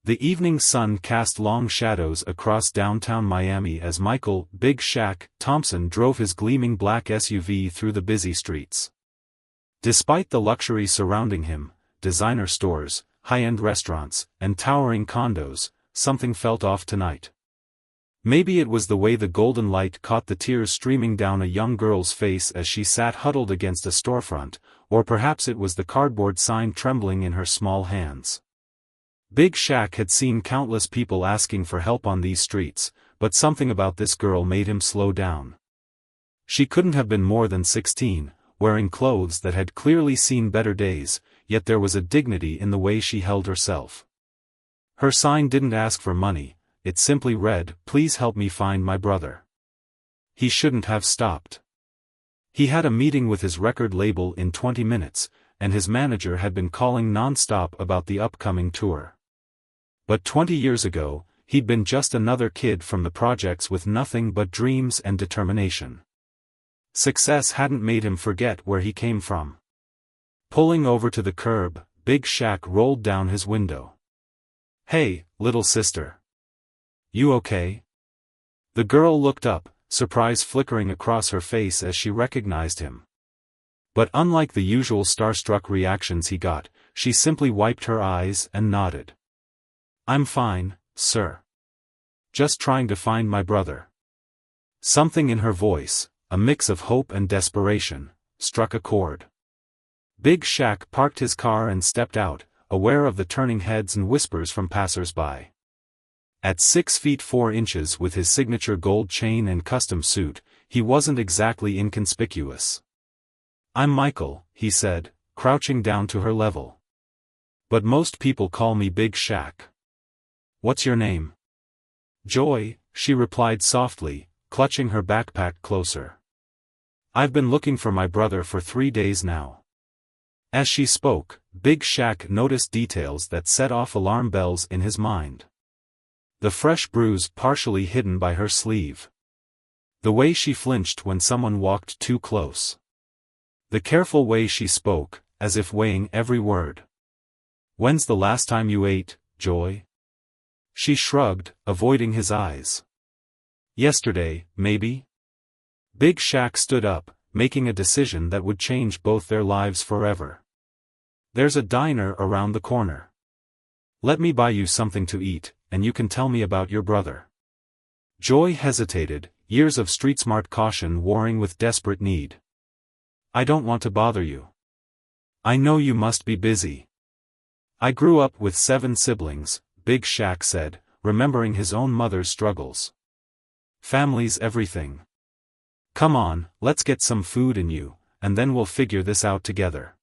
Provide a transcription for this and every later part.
The evening sun cast long shadows across downtown Miami as Michael "Big Shaq" Thompson drove his gleaming black SUV through the busy streets. Despite the luxury surrounding him, designer stores, high-end restaurants, and towering condos, something felt off tonight. Maybe it was the way the golden light caught the tears streaming down a young girl's face as she sat huddled against a storefront, or perhaps it was the cardboard sign trembling in her small hands. Big Shaq had seen countless people asking for help on these streets, but something about this girl made him slow down. She couldn't have been more than 16, wearing clothes that had clearly seen better days, yet there was a dignity in the way she held herself. Her sign didn't ask for money, it simply read, "Please help me find my brother." He shouldn't have stopped. He had a meeting with his record label in 20 minutes, and his manager had been calling non-stop about the upcoming tour. But 20 years ago, he'd been just another kid from the projects with nothing but dreams and determination. Success hadn't made him forget where he came from. Pulling over to the curb, Big Shaq rolled down his window. "Hey, little sister. You okay?" The girl looked up, surprise flickering across her face as she recognized him. But unlike the usual starstruck reactions he got, she simply wiped her eyes and nodded. "I'm fine, sir. Just trying to find my brother." Something in her voice, a mix of hope and desperation, struck a chord. Big Shaq parked his car and stepped out, aware of the turning heads and whispers from passers-by. At 6 feet 4 inches with his signature gold chain and custom suit, he wasn't exactly inconspicuous. "I'm Michael," he said, crouching down to her level. "But most people call me Big Shaq. What's your name?" "Joy," she replied softly, clutching her backpack closer. "I've been looking for my brother for 3 days now." As she spoke, Big Shaq noticed details that set off alarm bells in his mind. The fresh bruise partially hidden by her sleeve. The way she flinched when someone walked too close. The careful way she spoke, as if weighing every word. "When's the last time you ate, Joy?" She shrugged, avoiding his eyes. "Yesterday, maybe?" Big Shaq stood up, making a decision that would change both their lives forever. "There's a diner around the corner. Let me buy you something to eat, and you can tell me about your brother." Joy hesitated, years of street-smart caution warring with desperate need. "I don't want to bother you. I know you must be busy." "I grew up with 7 siblings," Big Shaq said, remembering his own mother's struggles. "Family's everything. Come on, let's get some food in you, and then we'll figure this out together."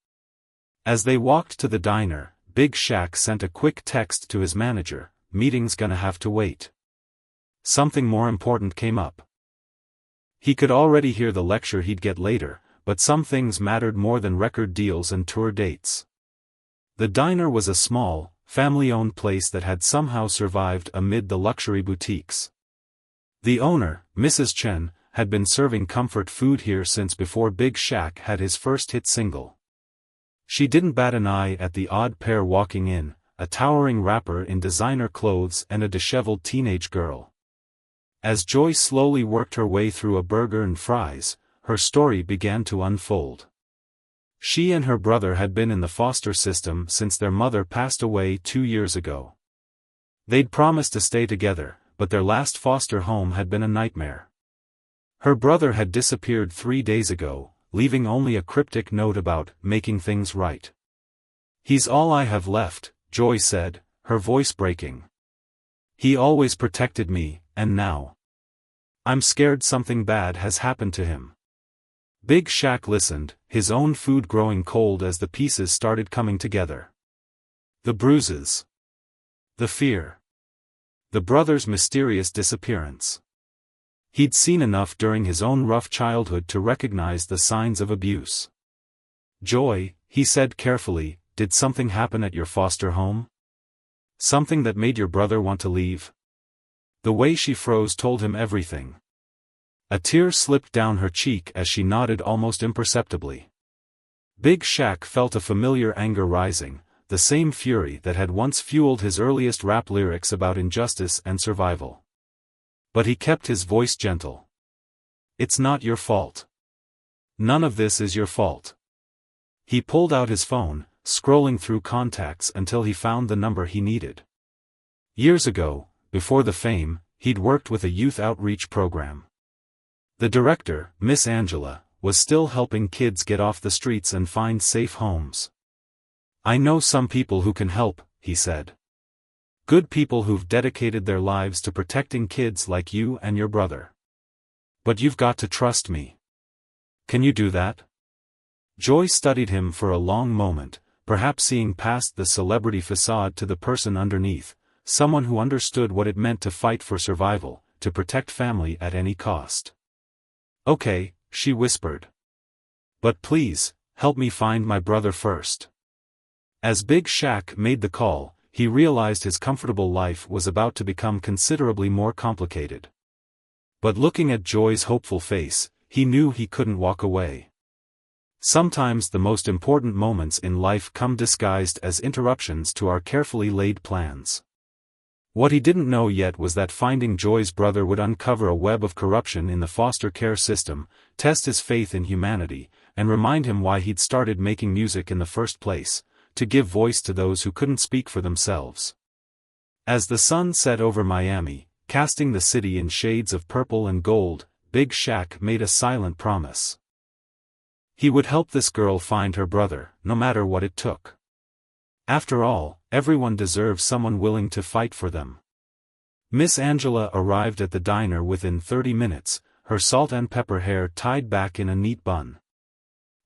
As they walked to the diner, Big Shaq sent a quick text to his manager, "Meeting's gonna have to wait." Something more important came up. He could already hear the lecture he'd get later, but some things mattered more than record deals and tour dates. The diner was a small, family-owned place that had somehow survived amid the luxury boutiques. The owner, Mrs. Chen, had been serving comfort food here since before Big Shaq had his first hit single. She didn't bat an eye at the odd pair walking in, a towering rapper in designer clothes and a disheveled teenage girl. As Joy slowly worked her way through a burger and fries, her story began to unfold. She and her brother had been in the foster system since their mother passed away 2 years ago. They'd promised to stay together, but their last foster home had been a nightmare. Her brother had disappeared 3 days ago, leaving only a cryptic note about making things right. "He's all I have left," Joy said, her voice breaking. "He always protected me, and now I'm scared something bad has happened to him." Big Shaq listened, his own food growing cold as the pieces started coming together. The bruises. The fear. The brother's mysterious disappearance. He'd seen enough during his own rough childhood to recognize the signs of abuse. "Joy," he said carefully, "did something happen at your foster home? Something that made your brother want to leave?" The way she froze told him everything. A tear slipped down her cheek as she nodded almost imperceptibly. Big Shaq felt a familiar anger rising, the same fury that had once fueled his earliest rap lyrics about injustice and survival. But he kept his voice gentle. "It's not your fault. None of this is your fault." He pulled out his phone, scrolling through contacts until he found the number he needed. Years ago, before the fame, he'd worked with a youth outreach program. The director, Miss Angela, was still helping kids get off the streets and find safe homes. "I know some people who can help," he said. "Good people who've dedicated their lives to protecting kids like you and your brother. But you've got to trust me. Can you do that?" Joy studied him for a long moment, perhaps seeing past the celebrity facade to the person underneath, someone who understood what it meant to fight for survival, to protect family at any cost. "Okay," she whispered. "But please, help me find my brother first." As Big Shaq made the call, he realized his comfortable life was about to become considerably more complicated. But looking at Joy's hopeful face, he knew he couldn't walk away. Sometimes the most important moments in life come disguised as interruptions to our carefully laid plans. What he didn't know yet was that finding Joy's brother would uncover a web of corruption in the foster care system, test his faith in humanity, and remind him why he'd started making music in the first place, to give voice to those who couldn't speak for themselves. As the sun set over Miami, casting the city in shades of purple and gold, Big Shaq made a silent promise. He would help this girl find her brother, no matter what it took. After all, everyone deserves someone willing to fight for them. Miss Angela arrived at the diner within 30 minutes, her salt and pepper hair tied back in a neat bun.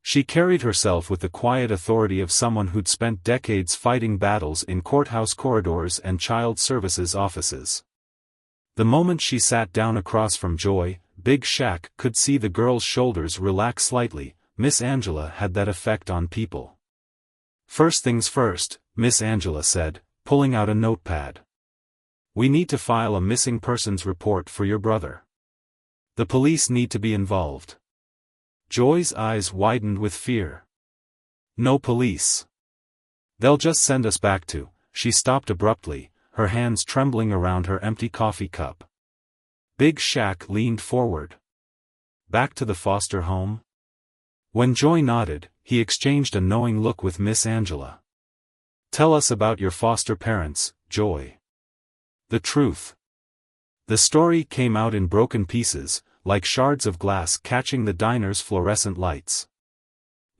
She carried herself with the quiet authority of someone who'd spent decades fighting battles in courthouse corridors and child services offices. The moment she sat down across from Joy, Big Shaq could see the girl's shoulders relax slightly. Miss Angela had that effect on people. "First things first," Miss Angela said, pulling out a notepad. "We need to file a missing persons report for your brother. The police need to be involved." Joy's eyes widened with fear. "No police. They'll just send us back to—" She stopped abruptly, her hands trembling around her empty coffee cup. Big Shaq leaned forward. "Back to the foster home?" When Joy nodded, he exchanged a knowing look with Miss Angela. "Tell us about your foster parents, Joy. The truth." The story came out in broken pieces, like shards of glass catching the diner's fluorescent lights.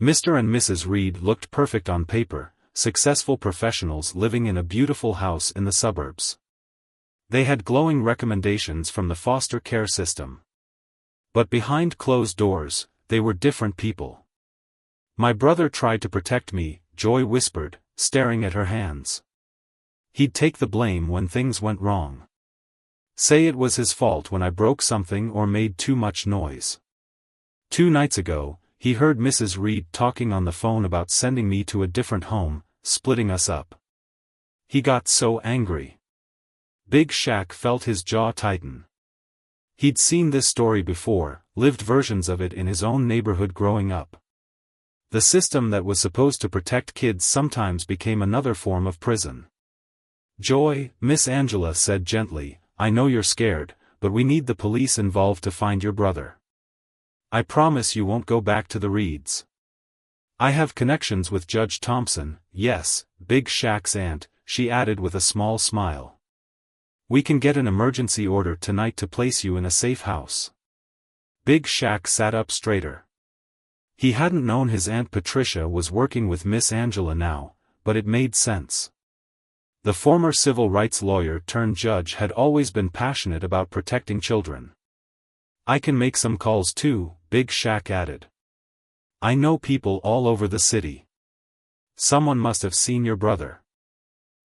Mr. and Mrs. Reed looked perfect on paper, successful professionals living in a beautiful house in the suburbs. They had glowing recommendations from the foster care system. But behind closed doors, they were different people. "My brother tried to protect me," Joy whispered, staring at her hands. "He'd take the blame when things went wrong. Say it was his fault when I broke something or made too much noise. 2 nights ago, he heard Mrs. Reed talking on the phone about sending me to a different home, splitting us up. He got so angry." Big Shaq felt his jaw tighten. He'd seen this story before, lived versions of it in his own neighborhood growing up. The system that was supposed to protect kids sometimes became another form of prison. "Joy," Miss Angela said gently, "I know you're scared, but we need the police involved to find your brother. I promise you won't go back to the Reeds. I have connections with Judge Thompson." "Yes," Big Shaq's aunt, she added with a small smile. "We can get an emergency order tonight to place you in a safe house." Big Shaq sat up straighter. He hadn't known his Aunt Patricia was working with Miss Angela now, but it made sense. The former civil rights lawyer turned judge had always been passionate about protecting children. "I can make some calls too," Big Shaq added. "I know people all over the city. Someone must have seen your brother."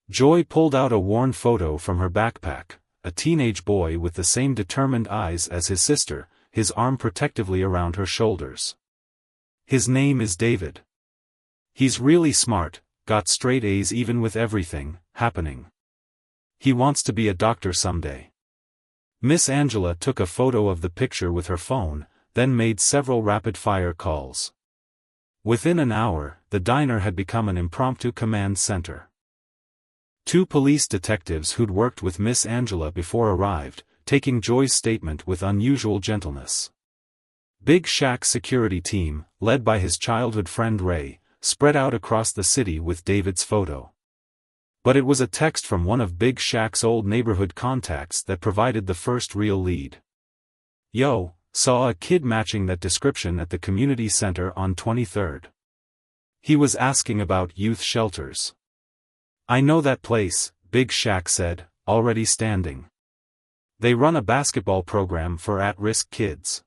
Joy pulled out a worn photo from her backpack, a teenage boy with the same determined eyes as his sister, his arm protectively around her shoulders. "His name is David. He's really smart, got straight A's even with everything happening. He wants to be a doctor someday." Miss Angela took a photo of the picture with her phone, then made several rapid-fire calls. Within an hour, the diner had become an impromptu command center. Two police detectives who'd worked with Miss Angela before arrived, taking Joy's statement with unusual gentleness. Big Shaq's security team, led by his childhood friend Ray, spread out across the city with David's photo. But it was a text from one of Big Shaq's old neighborhood contacts that provided the first real lead. "Yo, saw a kid matching that description at the community center on 23rd. He was asking about youth shelters." "I know that place," Big Shaq said, already standing. "They run a basketball program for at-risk kids.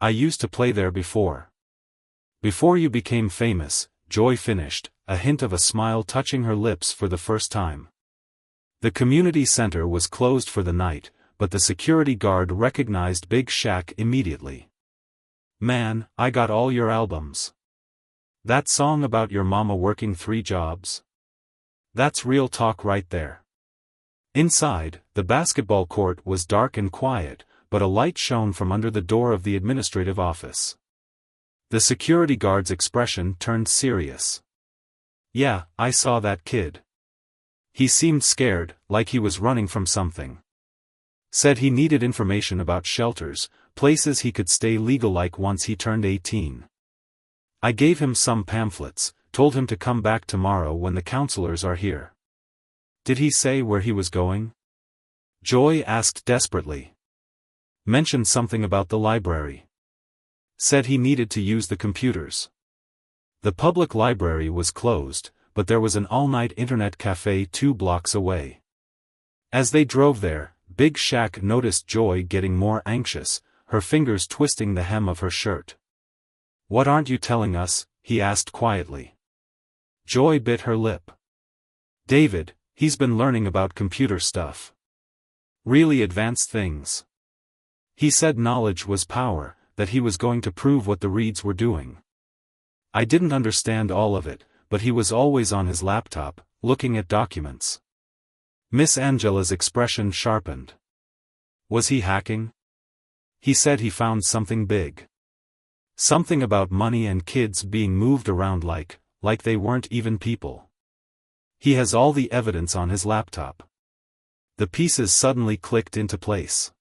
I used to play there before." "Before you became famous," Joy finished, a hint of a smile touching her lips for the first time. The community center was closed for the night, but the security guard recognized Big Shaq immediately. "Man, I got all your albums. That song about your mama working 3 jobs? That's real talk right there." Inside, the basketball court was dark and quiet, but a light shone from under the door of the administrative office. The security guard's expression turned serious. "Yeah, I saw that kid. He seemed scared, like he was running from something. Said he needed information about shelters, places he could stay legal-like once he turned 18. I gave him some pamphlets, told him to come back tomorrow when the counselors are here." "Did he say where he was going?" Joy asked desperately. "Mentioned something about the library. Said he needed to use the computers." The public library was closed, but there was an all-night internet cafe 2 blocks away. As they drove there, Big Shaq noticed Joy getting more anxious, her fingers twisting the hem of her shirt. "What aren't you telling us?" he asked quietly. Joy bit her lip. "David, he's been learning about computer stuff. Really advanced things. He said knowledge was power, that he was going to prove what the Reeds were doing. I didn't understand all of it, but he was always on his laptop, looking at documents." Miss Angela's expression sharpened. "Was he hacking?" "He said he found something big. Something about money and kids being moved around like they weren't even people. He has all the evidence on his laptop." The pieces suddenly clicked into place.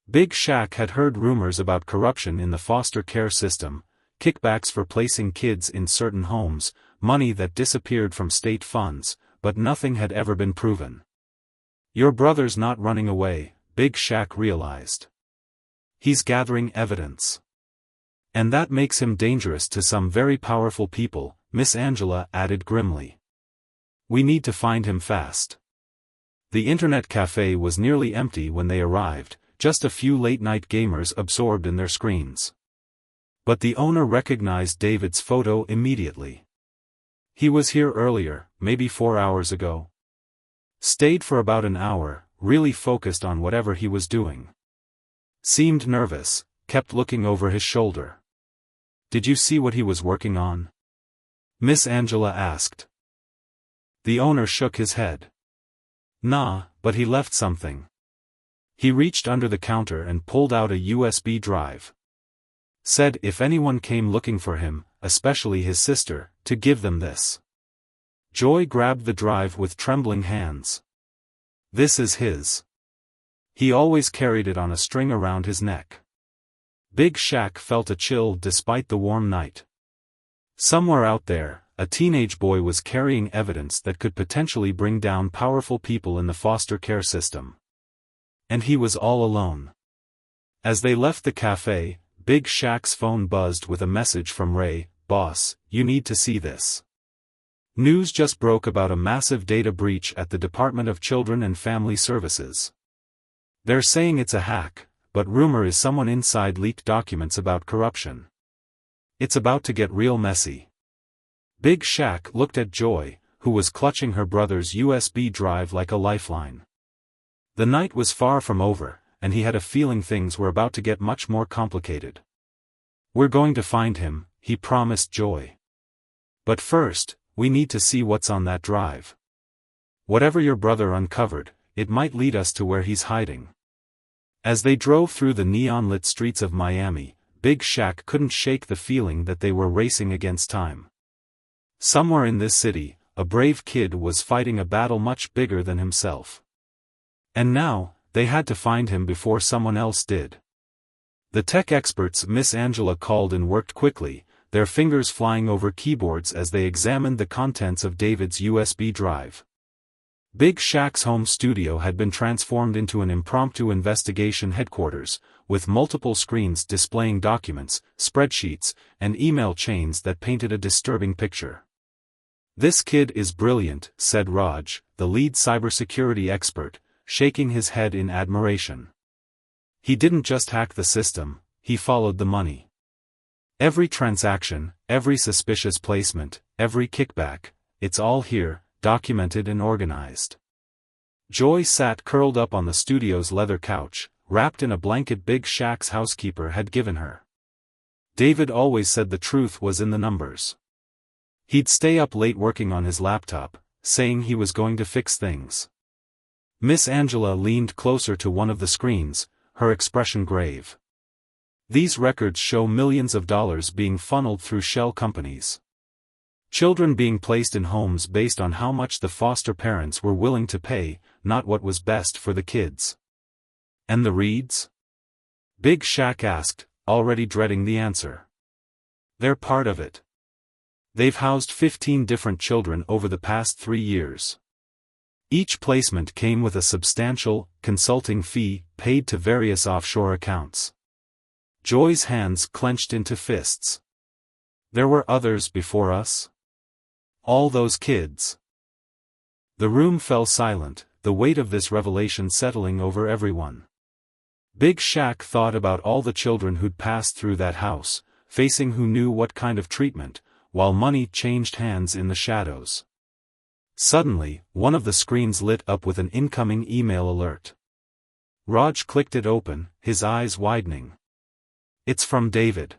Big Shaq had heard rumors about corruption in the foster care system, kickbacks for placing kids in certain homes, money that disappeared from state funds, but nothing had ever been proven. "Your brother's not running away," Big Shaq realized. "He's gathering evidence. And that makes him dangerous to some very powerful people," Miss Angela added grimly. "We need to find him fast." The internet cafe was nearly empty when they arrived, just a few late-night gamers absorbed in their screens. But the owner recognized David's photo immediately. "He was here earlier, maybe 4 hours ago. Stayed for about an hour, really focused on whatever he was doing. Seemed nervous, kept looking over his shoulder." "Did you see what he was working on?" Miss Angela asked. The owner shook his head. "Nah, but he left something. He reached under the counter and pulled out a USB drive. Said if anyone came looking for him, especially his sister, to give them this." Joy grabbed the drive with trembling hands. "This is his. He always carried it on a string around his neck." Big Shaq felt a chill despite the warm night. Somewhere out there, a teenage boy was carrying evidence that could potentially bring down powerful people in the foster care system. And he was all alone. As they left the cafe, Big Shaq's phone buzzed with a message from Ray. "Boss, you need to see this. News just broke about a massive data breach at the Department of Children and Family Services. They're saying it's a hack, but rumor is someone inside leaked documents about corruption. It's about to get real messy." Big Shaq looked at Joy, who was clutching her brother's USB drive like a lifeline. The night was far from over, and he had a feeling things were about to get much more complicated. "We're going to find him," he promised Joy. "But first, we need to see what's on that drive. Whatever your brother uncovered, it might lead us to where he's hiding." As they drove through the neon-lit streets of Miami, Big Shaq couldn't shake the feeling that they were racing against time. Somewhere in this city, a brave kid was fighting a battle much bigger than himself. And now, they had to find him before someone else did. The tech experts Miss Angela called in worked quickly, their fingers flying over keyboards as they examined the contents of David's USB drive. Big Shaq's home studio had been transformed into an impromptu investigation headquarters, with multiple screens displaying documents, spreadsheets, and email chains that painted a disturbing picture. "This kid is brilliant," said Raj, the lead cybersecurity expert, shaking his head in admiration. "He didn't just hack the system, he followed the money. Every transaction, every suspicious placement, every kickback, it's all here, documented and organized." Joy sat curled up on the studio's leather couch, wrapped in a blanket Big Shaq's housekeeper had given her. David always said the truth was in the numbers. He'd stay up late working on his laptop, saying he was going to fix things. Miss Angela leaned closer to one of the screens, her expression grave. "These records show millions of dollars being funneled through shell companies. Children being placed in homes based on how much the foster parents were willing to pay, not what was best for the kids." "And the Reeds?" Big Shaq asked, already dreading the answer. "They're part of it. They've housed 15 different children over the past 3 years. Each placement came with a substantial, consulting fee, paid to various offshore accounts." Joy's hands clenched into fists. "There were others before us? All those kids?" The room fell silent, the weight of this revelation settling over everyone. Big Shaq thought about all the children who'd passed through that house, facing who knew what kind of treatment, while money changed hands in the shadows. Suddenly, one of the screens lit up with an incoming email alert. Raj clicked it open, his eyes widening. "It's from David.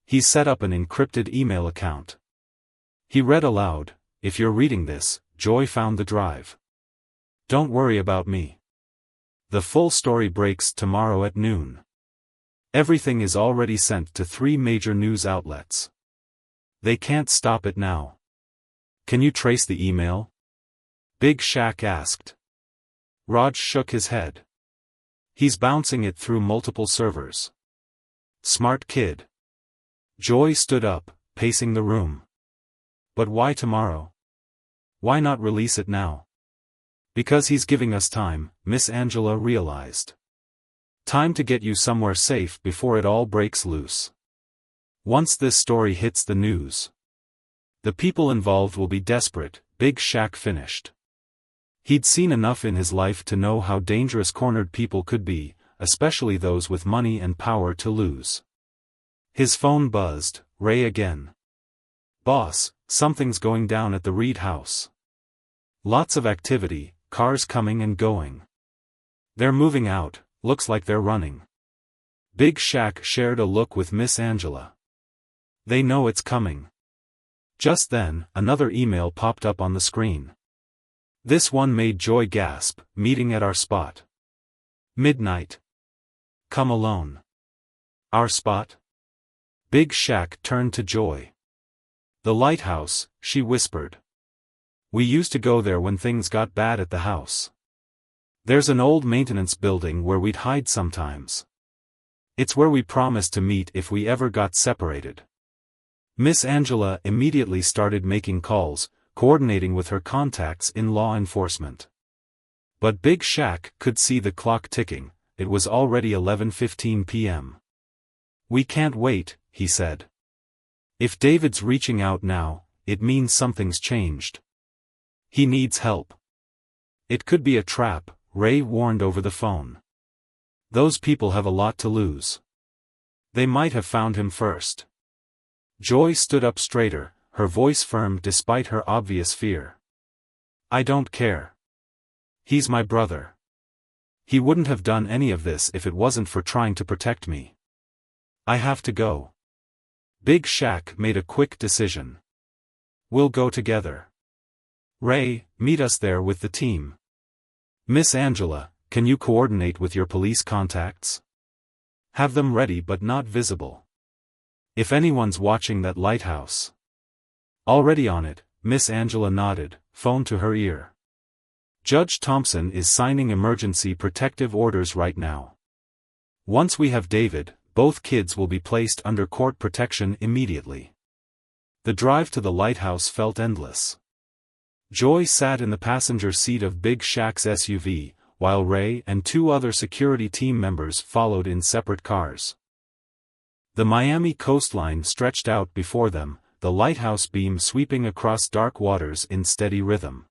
He set up an encrypted email account." He read aloud, "If you're reading this, Joy found the drive. Don't worry about me. The full story breaks tomorrow at noon. Everything is already sent to 3 major news outlets. They can't stop it now." "Can you trace the email?" Big Shaq asked. Raj shook his head. "He's bouncing it through multiple servers." "Smart kid." Joy stood up, pacing the room. "But why tomorrow? Why not release it now?" "Because he's giving us time," Miss Angela realized. "Time to get you somewhere safe before it all breaks loose. Once this story hits the news, the people involved will be desperate," Big Shaq finished. He'd seen enough in his life to know how dangerous cornered people could be, especially those with money and power to lose. His phone buzzed. "Ray again." "Boss, something's going down at the Reed house. Lots of activity, cars coming and going. They're moving out, looks like they're running." Big Shaq shared a look with Miss Angela. "They know it's coming." Just then, another email popped up on the screen. This one made Joy gasp, "Meeting at our spot. Midnight. Come alone." "Our spot?" Big Shaq turned to Joy. "The lighthouse," she whispered. "We used to go there when things got bad at the house. There's an old maintenance building where we'd hide sometimes. It's where we promised to meet if we ever got separated." Miss Angela immediately started making calls, coordinating with her contacts in law enforcement. But Big Shaq could see the clock ticking. It was already 11:15 p.m. "We can't wait," he said. "If David's reaching out now, it means something's changed. He needs help." "It could be a trap," Ray warned over the phone. "Those people have a lot to lose. They might have found him first." Joy stood up straighter, her voice firm despite her obvious fear. "I don't care. He's my brother. He wouldn't have done any of this if it wasn't for trying to protect me. I have to go." Big Shaq made a quick decision. "We'll go together. Ray, meet us there with the team. Miss Angela, can you coordinate with your police contacts? Have them ready but not visible. If anyone's watching that lighthouse. Already on it, Miss Angela nodded, phone to her ear. Judge Thompson is signing emergency protective orders right now. Once we have David, both kids will be placed under court protection immediately. The drive to the lighthouse felt endless. Joy sat in the passenger seat of Big Shaq's SUV, while Ray and 2 other security team members followed in separate cars. The Miami coastline stretched out before them, the lighthouse beam sweeping across dark waters in steady rhythm.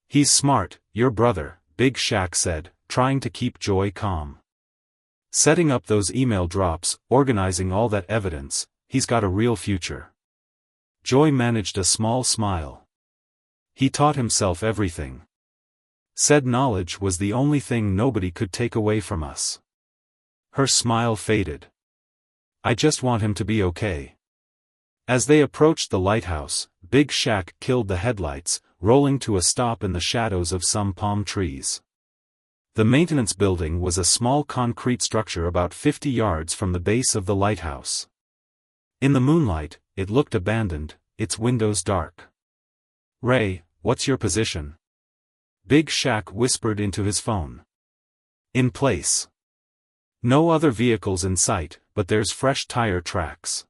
He's smart, your brother, Big Shaq said, trying to keep Joy calm. Setting up those email drops, organizing all that evidence, he's got a real future. Joy managed a small smile. He taught himself everything. Said knowledge was the only thing nobody could take away from us. Her smile faded. I just want him to be okay. As they approached the lighthouse, Big Shaq killed the headlights, rolling to a stop in the shadows of some palm trees. The maintenance building was a small concrete structure about 50 yards from the base of the lighthouse. In the moonlight, it looked abandoned, its windows dark. Ray, what's your position? Big Shaq whispered into his phone. In place. No other vehicles in sight, but there's fresh tire tracks.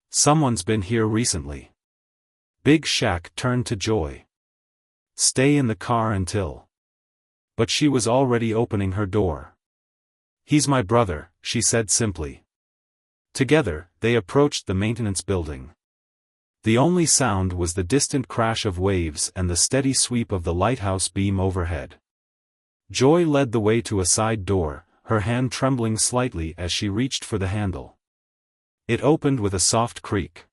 Someone's been here recently. Big Shaq turned to Joy. Stay in the car until. But she was already opening her door. He's my brother, she said simply. Together, they approached the maintenance building. The only sound was the distant crash of waves and the steady sweep of the lighthouse beam overhead. Joy led the way to a side door, her hand trembling slightly as she reached for the handle. It opened with a soft creak.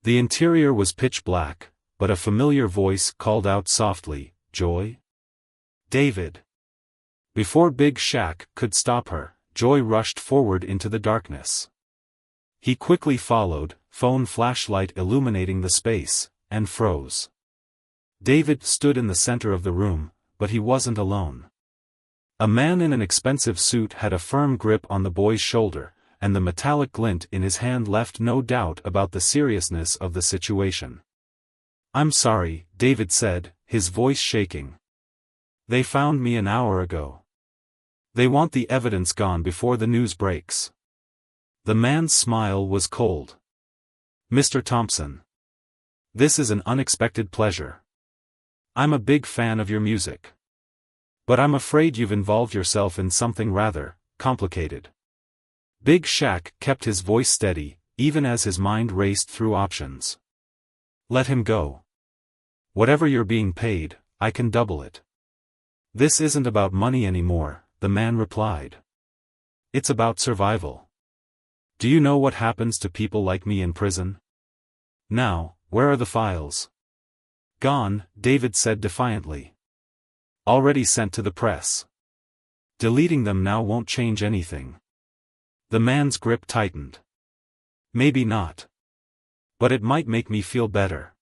The interior was pitch black, but a familiar voice called out softly, Joy? David. Before Big Shaq could stop her, Joy rushed forward into the darkness. He quickly followed, phone flashlight illuminating the space, and froze. David stood in the center of the room, but he wasn't alone. A man in an expensive suit had a firm grip on the boy's shoulder, and the metallic glint in his hand left no doubt about the seriousness of the situation. I'm sorry, David said, his voice shaking. They found me an hour ago. They want the evidence gone before the news breaks. The man's smile was cold. Mr. Thompson. This is an unexpected pleasure. I'm a big fan of your music. But I'm afraid you've involved yourself in something rather complicated. Big Shaq kept his voice steady, even as his mind raced through options. Let him go. Whatever you're being paid, I can double it. This isn't about money anymore, the man replied. It's about survival. Do you know what happens to people like me in prison? Now, where are the files? Gone, David said defiantly. Already sent to the press. Deleting them now won't change anything. The man's grip tightened. Maybe not. But it might make me feel better.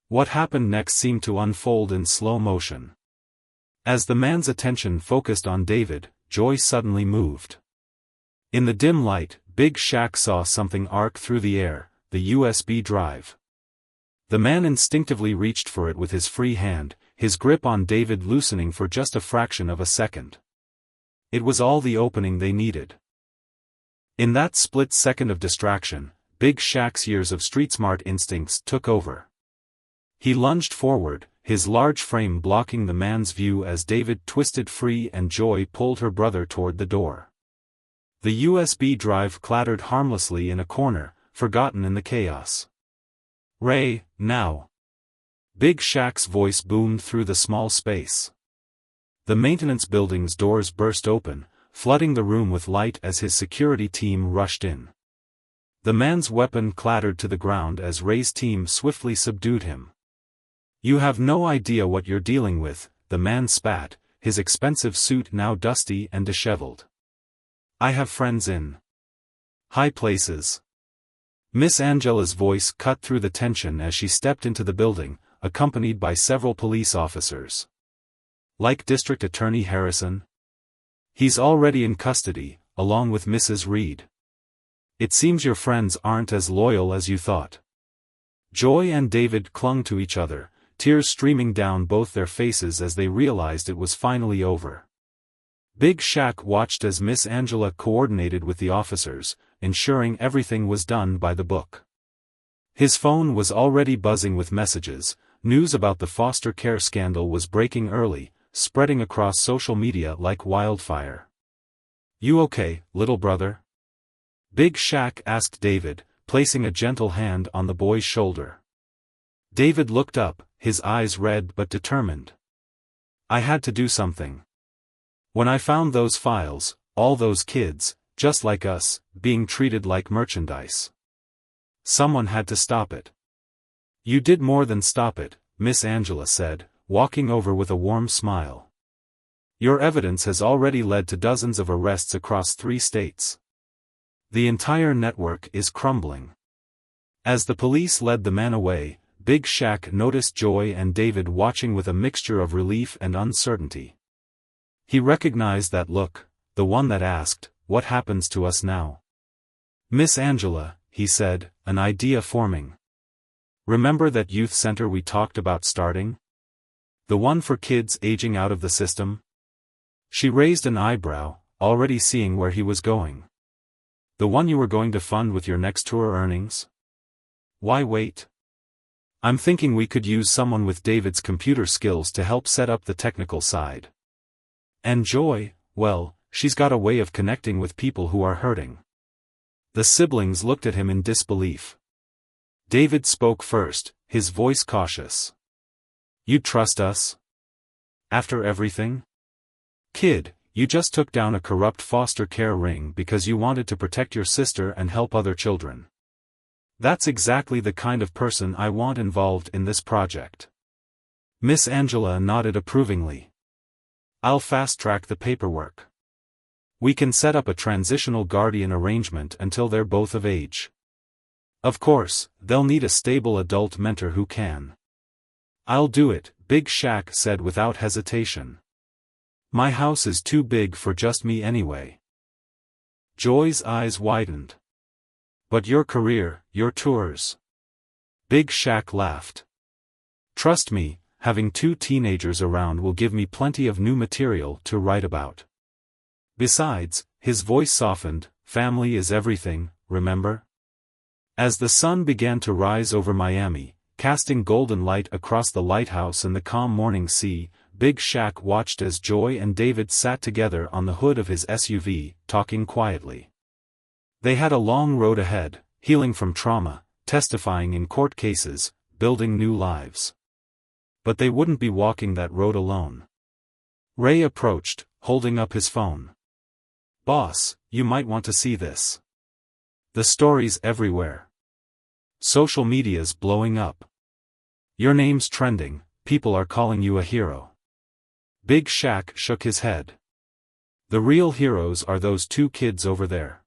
What happened next seemed to unfold in slow motion. As the man's attention focused on David, Joy suddenly moved. In the dim light, Big Shaq saw something arc through the air, the USB drive. The man instinctively reached for it with his free hand, his grip on David loosening for just a fraction of a second. It was all the opening they needed. In that split second of distraction, Big Shaq's years of street-smart instincts took over. He lunged forward, his large frame blocking the man's view as David twisted free and Joy pulled her brother toward the door. The USB drive clattered harmlessly in a corner, forgotten in the chaos. Ray, now. Big Shaq's voice boomed through the small space. The maintenance building's doors burst open, flooding the room with light as his security team rushed in. The man's weapon clattered to the ground as Ray's team swiftly subdued him. You have no idea what you're dealing with, the man spat, his expensive suit now dusty and disheveled. I have friends in high places. Miss Angela's voice cut through the tension as she stepped into the building, accompanied by several police officers. Like District Attorney Harrison? He's already in custody, along with Mrs. Reed. "It seems your friends aren't as loyal as you thought." Joy and David clung to each other, tears streaming down both their faces as they realized it was finally over. Big Shaq watched as Miss Angela coordinated with the officers, ensuring everything was done by the book. His phone was already buzzing with messages. News about the foster care scandal was breaking early, spreading across social media like wildfire. "You okay, little brother?" Big Shaq asked David, placing a gentle hand on the boy's shoulder. David looked up, his eyes red but determined. "I had to do something. When I found those files, all those kids, just like us, being treated like merchandise. Someone had to stop it." "You did more than stop it," Miss Angela said, walking over with a warm smile. "Your evidence has already led to dozens of arrests across 3 states. The entire network is crumbling." As the police led the man away, Big Shaq noticed Joy and David watching with a mixture of relief and uncertainty. He recognized that look, the one that asked, "What happens to us now?" "Miss Angela," he said, an idea forming. "Remember that youth center we talked about starting? The one for kids aging out of the system?" She raised an eyebrow, already seeing where he was going. "The one you were going to fund with your next tour earnings?" "Why wait? I'm thinking we could use someone with David's computer skills to help set up the technical side. And Joy, well, she's got a way of connecting with people who are hurting." The siblings looked at him in disbelief. David spoke first, his voice cautious. "You trust us? After everything? Kid, you just took down a corrupt foster care ring because you wanted to protect your sister and help other children. That's exactly the kind of person I want involved in this project." Miss Angela nodded approvingly. "I'll fast-track the paperwork. We can set up a transitional guardian arrangement until they're both of age. Of course, they'll need a stable adult mentor who can." "I'll do it," Big Shaq said without hesitation. "My house is too big for just me anyway." Joy's eyes widened. "But your career, your tours." Big Shaq laughed. "Trust me, having 2 teenagers around will give me plenty of new material to write about. Besides," his voice softened, "family is everything, remember?" As the sun began to rise over Miami, casting golden light across the lighthouse and the calm morning sea, Big Shaq watched as Joy and David sat together on the hood of his SUV, talking quietly. They had a long road ahead, healing from trauma, testifying in court cases, building new lives. But they wouldn't be walking that road alone. Ray approached, holding up his phone. "Boss, you might want to see this. The story's everywhere. Social media's blowing up. Your name's trending, people are calling you a hero." Big Shaq shook his head. "The real heroes are those 2 kids over there.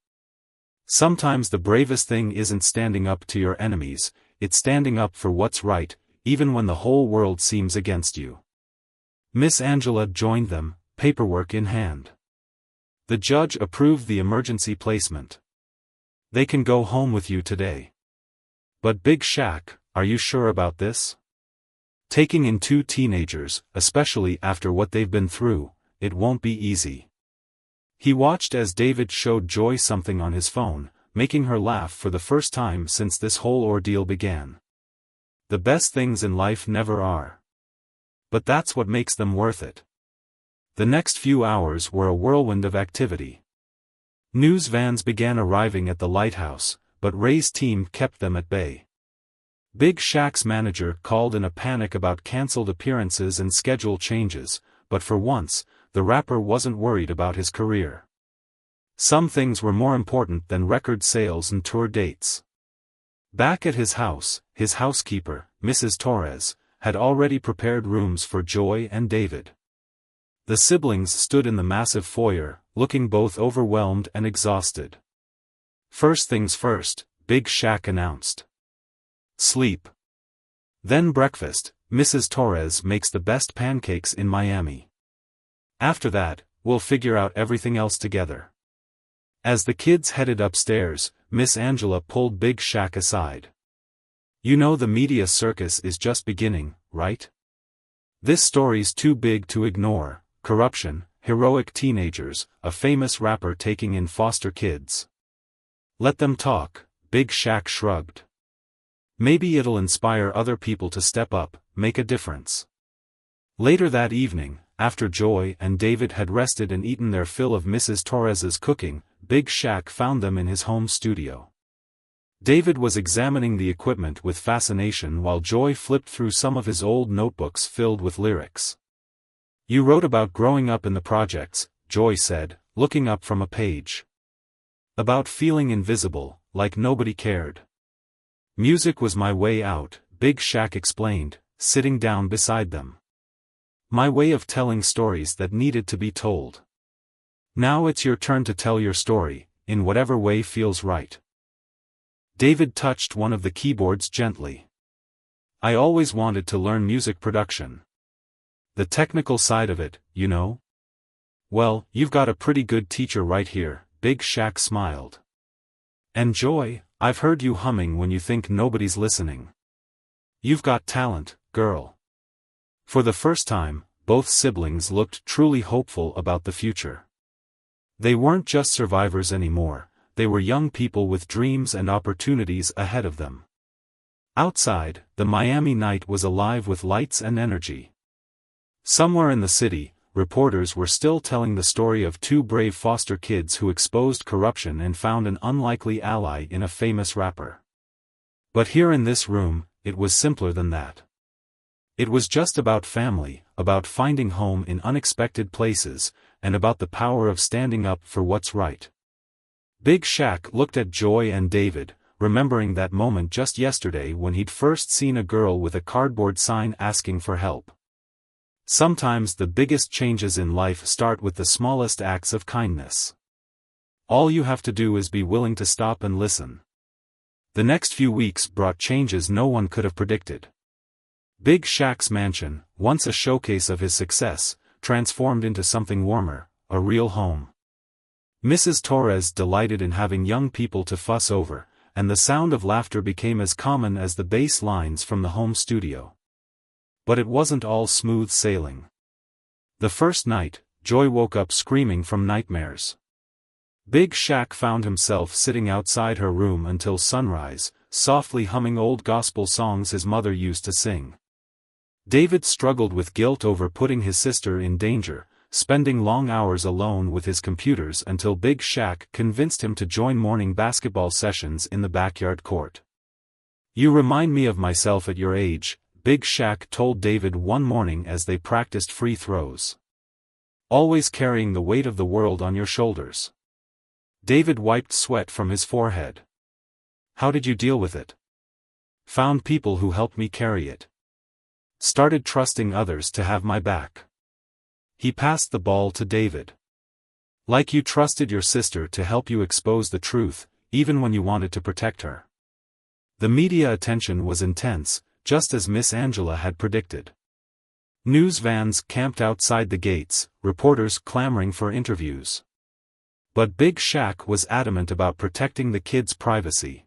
Sometimes the bravest thing isn't standing up to your enemies, it's standing up for what's right, even when the whole world seems against you." Miss Angela joined them, paperwork in hand. The judge approved the emergency placement. "They can go home with you today." "But Big Shaq, are you sure about this? Taking in 2 teenagers, especially after what they've been through, it won't be easy." He watched as David showed Joy something on his phone, making her laugh for the first time since this whole ordeal began. The best things in life never are. But that's what makes them worth it. The next few hours were a whirlwind of activity. News vans began arriving at the lighthouse, but Ray's team kept them at bay. Big Shaq's manager called in a panic about cancelled appearances and schedule changes, but for once, the rapper wasn't worried about his career. Some things were more important than record sales and tour dates. Back at his house, his housekeeper, Mrs. Torres, had already prepared rooms for Joy and David. The siblings stood in the massive foyer, looking both overwhelmed and exhausted. "First things first," Big Shaq announced. "Sleep. Then breakfast. Mrs. Torres makes the best pancakes in Miami. After that, we'll figure out everything else together." As the kids headed upstairs, Miss Angela pulled Big Shaq aside. "You know the media circus is just beginning, right? This story's too big to ignore: corruption, heroic teenagers, a famous rapper taking in foster kids." "Let them talk," Big Shaq shrugged. "Maybe it'll inspire other people to step up, make a difference." Later that evening, after Joy and David had rested and eaten their fill of Mrs. Torres's cooking, Big Shaq found them in his home studio. David was examining the equipment with fascination while Joy flipped through some of his old notebooks filled with lyrics. "You wrote about growing up in the projects," Joy said, looking up from a page. "About feeling invisible, like nobody cared." "Music was my way out," Big Shaq explained, sitting down beside them. "My way of telling stories that needed to be told. Now it's your turn to tell your story, in whatever way feels right." David touched one of the keyboards gently. "I always wanted to learn music production. The technical side of it, you know." "Well, you've got a pretty good teacher right here," Big Shaq smiled. "And Joy, I've heard you humming when you think nobody's listening. You've got talent, girl." For the first time, both siblings looked truly hopeful about the future. They weren't just survivors anymore, they were young people with dreams and opportunities ahead of them. Outside, the Miami night was alive with lights and energy. Somewhere in the city, reporters were still telling the story of two brave foster kids who exposed corruption and found an unlikely ally in a famous rapper. But here in this room, it was simpler than that. It was just about family, about finding home in unexpected places, and about the power of standing up for what's right. Big Shaq looked at Joy and David, remembering that moment just yesterday when he'd first seen a girl with a cardboard sign asking for help. Sometimes the biggest changes in life start with the smallest acts of kindness. All you have to do is be willing to stop and listen. The next few weeks brought changes no one could have predicted. Big Shaq's mansion, once a showcase of his success, transformed into something warmer, a real home. Mrs. Torres delighted in having young people to fuss over, and the sound of laughter became as common as the bass lines from the home studio. But it wasn't all smooth sailing. The first night, Joy woke up screaming from nightmares. Big Shaq found himself sitting outside her room until sunrise, softly humming old gospel songs his mother used to sing. David struggled with guilt over putting his sister in danger, spending long hours alone with his computers until Big Shaq convinced him to join morning basketball sessions in the backyard court. "You remind me of myself at your age," Big Shaq told David one morning as they practiced free throws. "Always carrying the weight of the world on your shoulders." David wiped sweat from his forehead. "How did you deal with it?" "Found people who helped me carry it. Started trusting others to have my back." He passed the ball to David. "Like you trusted your sister to help you expose the truth, even when you wanted to protect her." The media attention was intense, just as Miss Angela had predicted. News vans camped outside the gates, reporters clamoring for interviews. But Big Shaq was adamant about protecting the kids' privacy.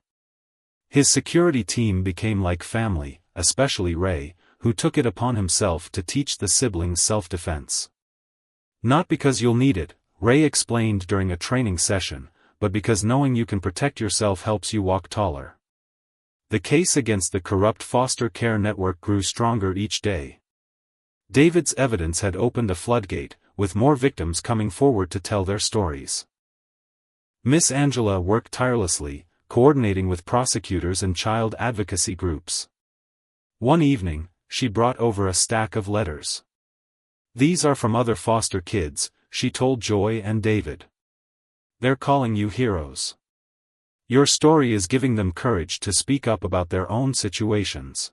His security team became like family, especially Ray, who took it upon himself to teach the siblings self-defense. "Not because you'll need it," Ray explained during a training session, "but because knowing you can protect yourself helps you walk taller." The case against the corrupt foster care network grew stronger each day. David's evidence had opened a floodgate, with more victims coming forward to tell their stories. Miss Angela worked tirelessly, coordinating with prosecutors and child advocacy groups. One evening, she brought over a stack of letters. "These are from other foster kids," she told Joy and David. "They're calling you heroes. Your story is giving them courage to speak up about their own situations."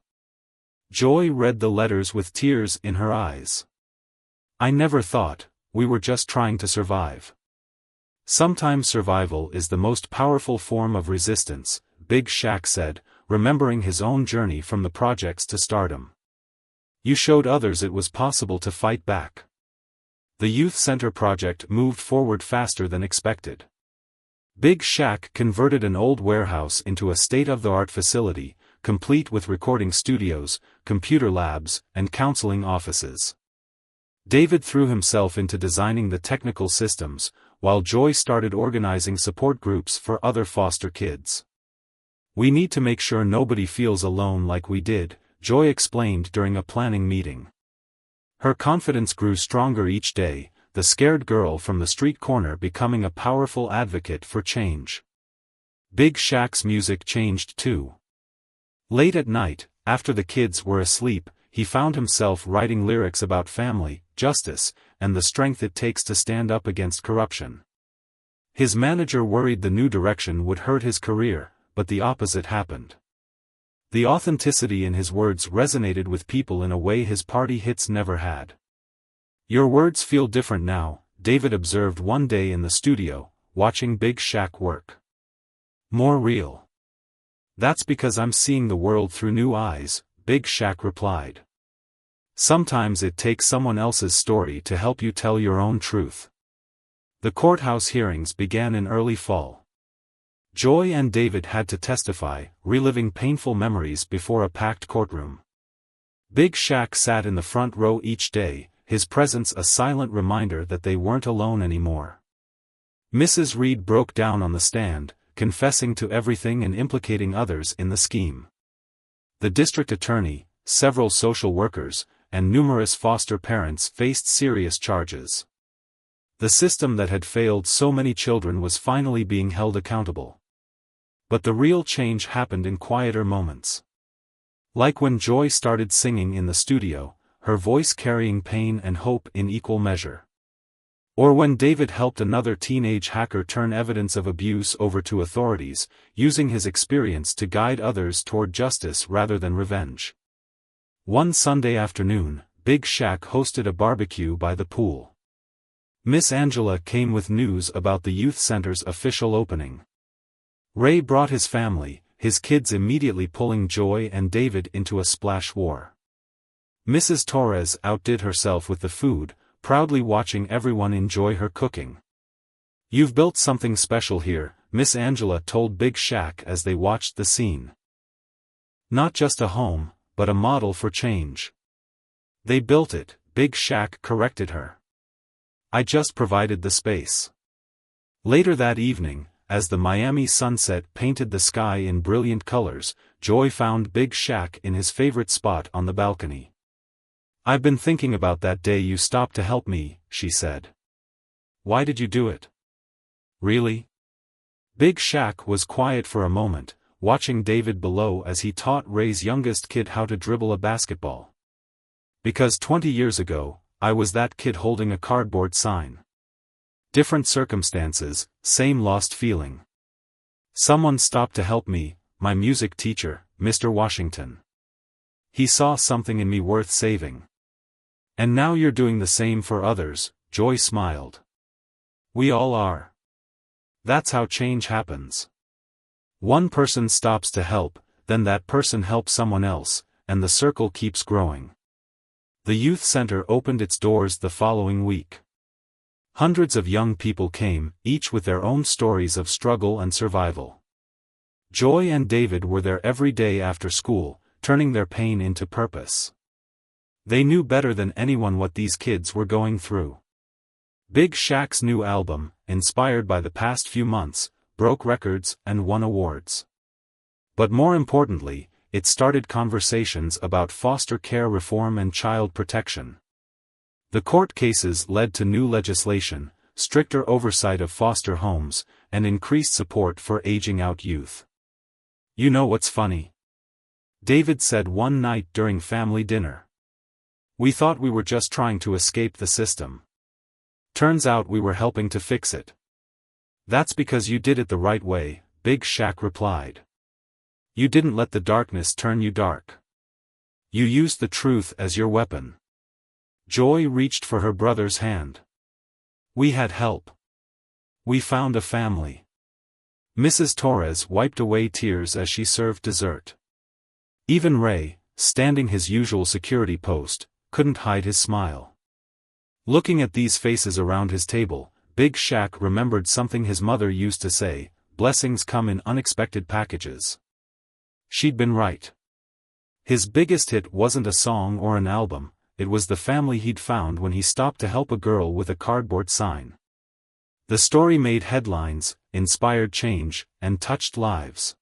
Joy read the letters with tears in her eyes. "I never thought, we were just trying to survive." "Sometimes survival is the most powerful form of resistance," Big Shaq said, remembering his own journey from the projects to stardom. "You showed others it was possible to fight back." The Youth Center project moved forward faster than expected. Big Shaq converted an old warehouse into a state-of-the-art facility, complete with recording studios, computer labs, and counseling offices. David threw himself into designing the technical systems, while Joy started organizing support groups for other foster kids. "We need to make sure nobody feels alone like we did," Joy explained during a planning meeting. Her confidence grew stronger each day, the scared girl from the street corner becoming a powerful advocate for change. Big Shaq's music changed too. Late at night, after the kids were asleep, he found himself writing lyrics about family, justice, and the strength it takes to stand up against corruption. His manager worried the new direction would hurt his career, but the opposite happened. The authenticity in his words resonated with people in a way his party hits never had. "Your words feel different now," David observed one day in the studio, watching Big Shaq work. "More real." "That's because I'm seeing the world through new eyes," Big Shaq replied. "Sometimes it takes someone else's story to help you tell your own truth." The courthouse hearings began in early fall. Joy and David had to testify, reliving painful memories before a packed courtroom. Big Shaq sat in the front row each day, his presence a silent reminder that they weren't alone anymore. Mrs. Reed broke down on the stand, confessing to everything and implicating others in the scheme. The district attorney, several social workers, and numerous foster parents faced serious charges. The system that had failed so many children was finally being held accountable. But the real change happened in quieter moments. Like when Joy started singing in the studio, her voice carrying pain and hope in equal measure. Or when David helped another teenage hacker turn evidence of abuse over to authorities, using his experience to guide others toward justice rather than revenge. One Sunday afternoon, Big Shaq hosted a barbecue by the pool. Miss Angela came with news about the youth center's official opening. Ray brought his family, his kids immediately pulling Joy and David into a splash war. Mrs. Torres outdid herself with the food, proudly watching everyone enjoy her cooking. "You've built something special here," Miss Angela told Big Shaq as they watched the scene. "Not just a home, but a model for change." "They built it," Big Shaq corrected her. "I just provided the space." Later that evening, as the Miami sunset painted the sky in brilliant colors, Joy found Big Shaq in his favorite spot on the balcony. "I've been thinking about that day you stopped to help me," she said. "Why did you do it?" "Really?" Big Shaq was quiet for a moment, watching David below as he taught Ray's youngest kid how to dribble a basketball. "Because 20 years ago, I was that kid holding a cardboard sign. Different circumstances, same lost feeling. Someone stopped to help me, my music teacher, Mr. Washington. He saw something in me worth saving. And now you're doing the same for others," Joy smiled. "We all are. That's how change happens. One person stops to help, then that person helps someone else, and the circle keeps growing." The youth center opened its doors the following week. Hundreds of young people came, each with their own stories of struggle and survival. Joy and David were there every day after school, turning their pain into purpose. They knew better than anyone what these kids were going through. Big Shaq's new album, inspired by the past few months, broke records and won awards. But more importantly, it started conversations about foster care reform and child protection. The court cases led to new legislation, stricter oversight of foster homes, and increased support for aging-out youth. "You know what's funny?" David said one night during family dinner. "We thought we were just trying to escape the system. Turns out we were helping to fix it." "That's because you did it the right way," Big Shaq replied. "You didn't let the darkness turn you dark. You used the truth as your weapon." Joy reached for her brother's hand. "We had help. We found a family." Mrs. Torres wiped away tears as she served dessert. Even Ray, standing his usual security post, couldn't hide his smile. Looking at these faces around his table, Big Shaq remembered something his mother used to say: blessings come in unexpected packages. She'd been right. His biggest hit wasn't a song or an album, it was the family he'd found when he stopped to help a girl with a cardboard sign. The story made headlines, inspired change, and touched lives.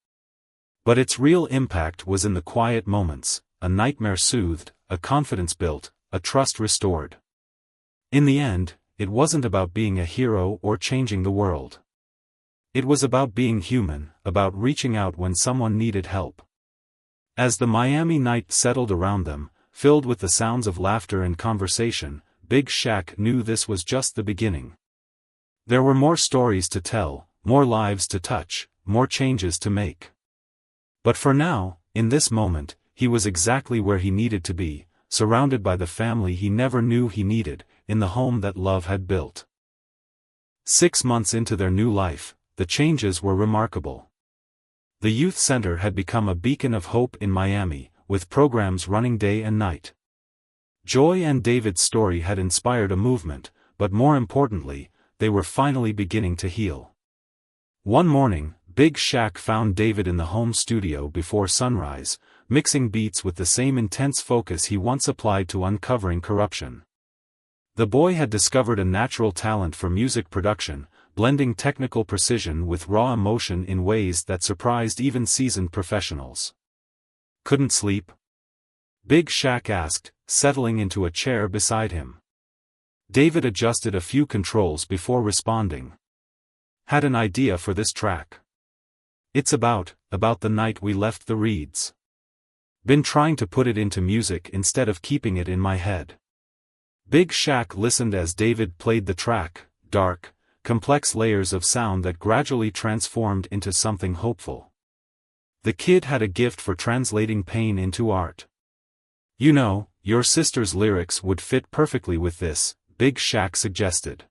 But its real impact was in the quiet moments: a nightmare soothed, a confidence built, a trust restored. In the end, it wasn't about being a hero or changing the world. It was about being human, about reaching out when someone needed help. As the Miami night settled around them, filled with the sounds of laughter and conversation, Big Shaq knew this was just the beginning. There were more stories to tell, more lives to touch, more changes to make. But for now, in this moment, he was exactly where he needed to be, surrounded by the family he never knew he needed, in the home that love had built. 6 months into their new life, the changes were remarkable. The youth center had become a beacon of hope in Miami, with programs running day and night. Joy and David's story had inspired a movement, but more importantly, they were finally beginning to heal. One morning, Big Shaq found David in the home studio before sunrise, mixing beats with the same intense focus he once applied to uncovering corruption. The boy had discovered a natural talent for music production, blending technical precision with raw emotion in ways that surprised even seasoned professionals. "Couldn't sleep?" Big Shaq asked, settling into a chair beside him. David adjusted a few controls before responding. "Had an idea for this track. It's about the night we left the Reeds. Been trying to put it into music instead of keeping it in my head." Big Shaq listened as David played the track, dark, complex layers of sound that gradually transformed into something hopeful. The kid had a gift for translating pain into art. "You know, your sister's lyrics would fit perfectly with this," Big Shaq suggested.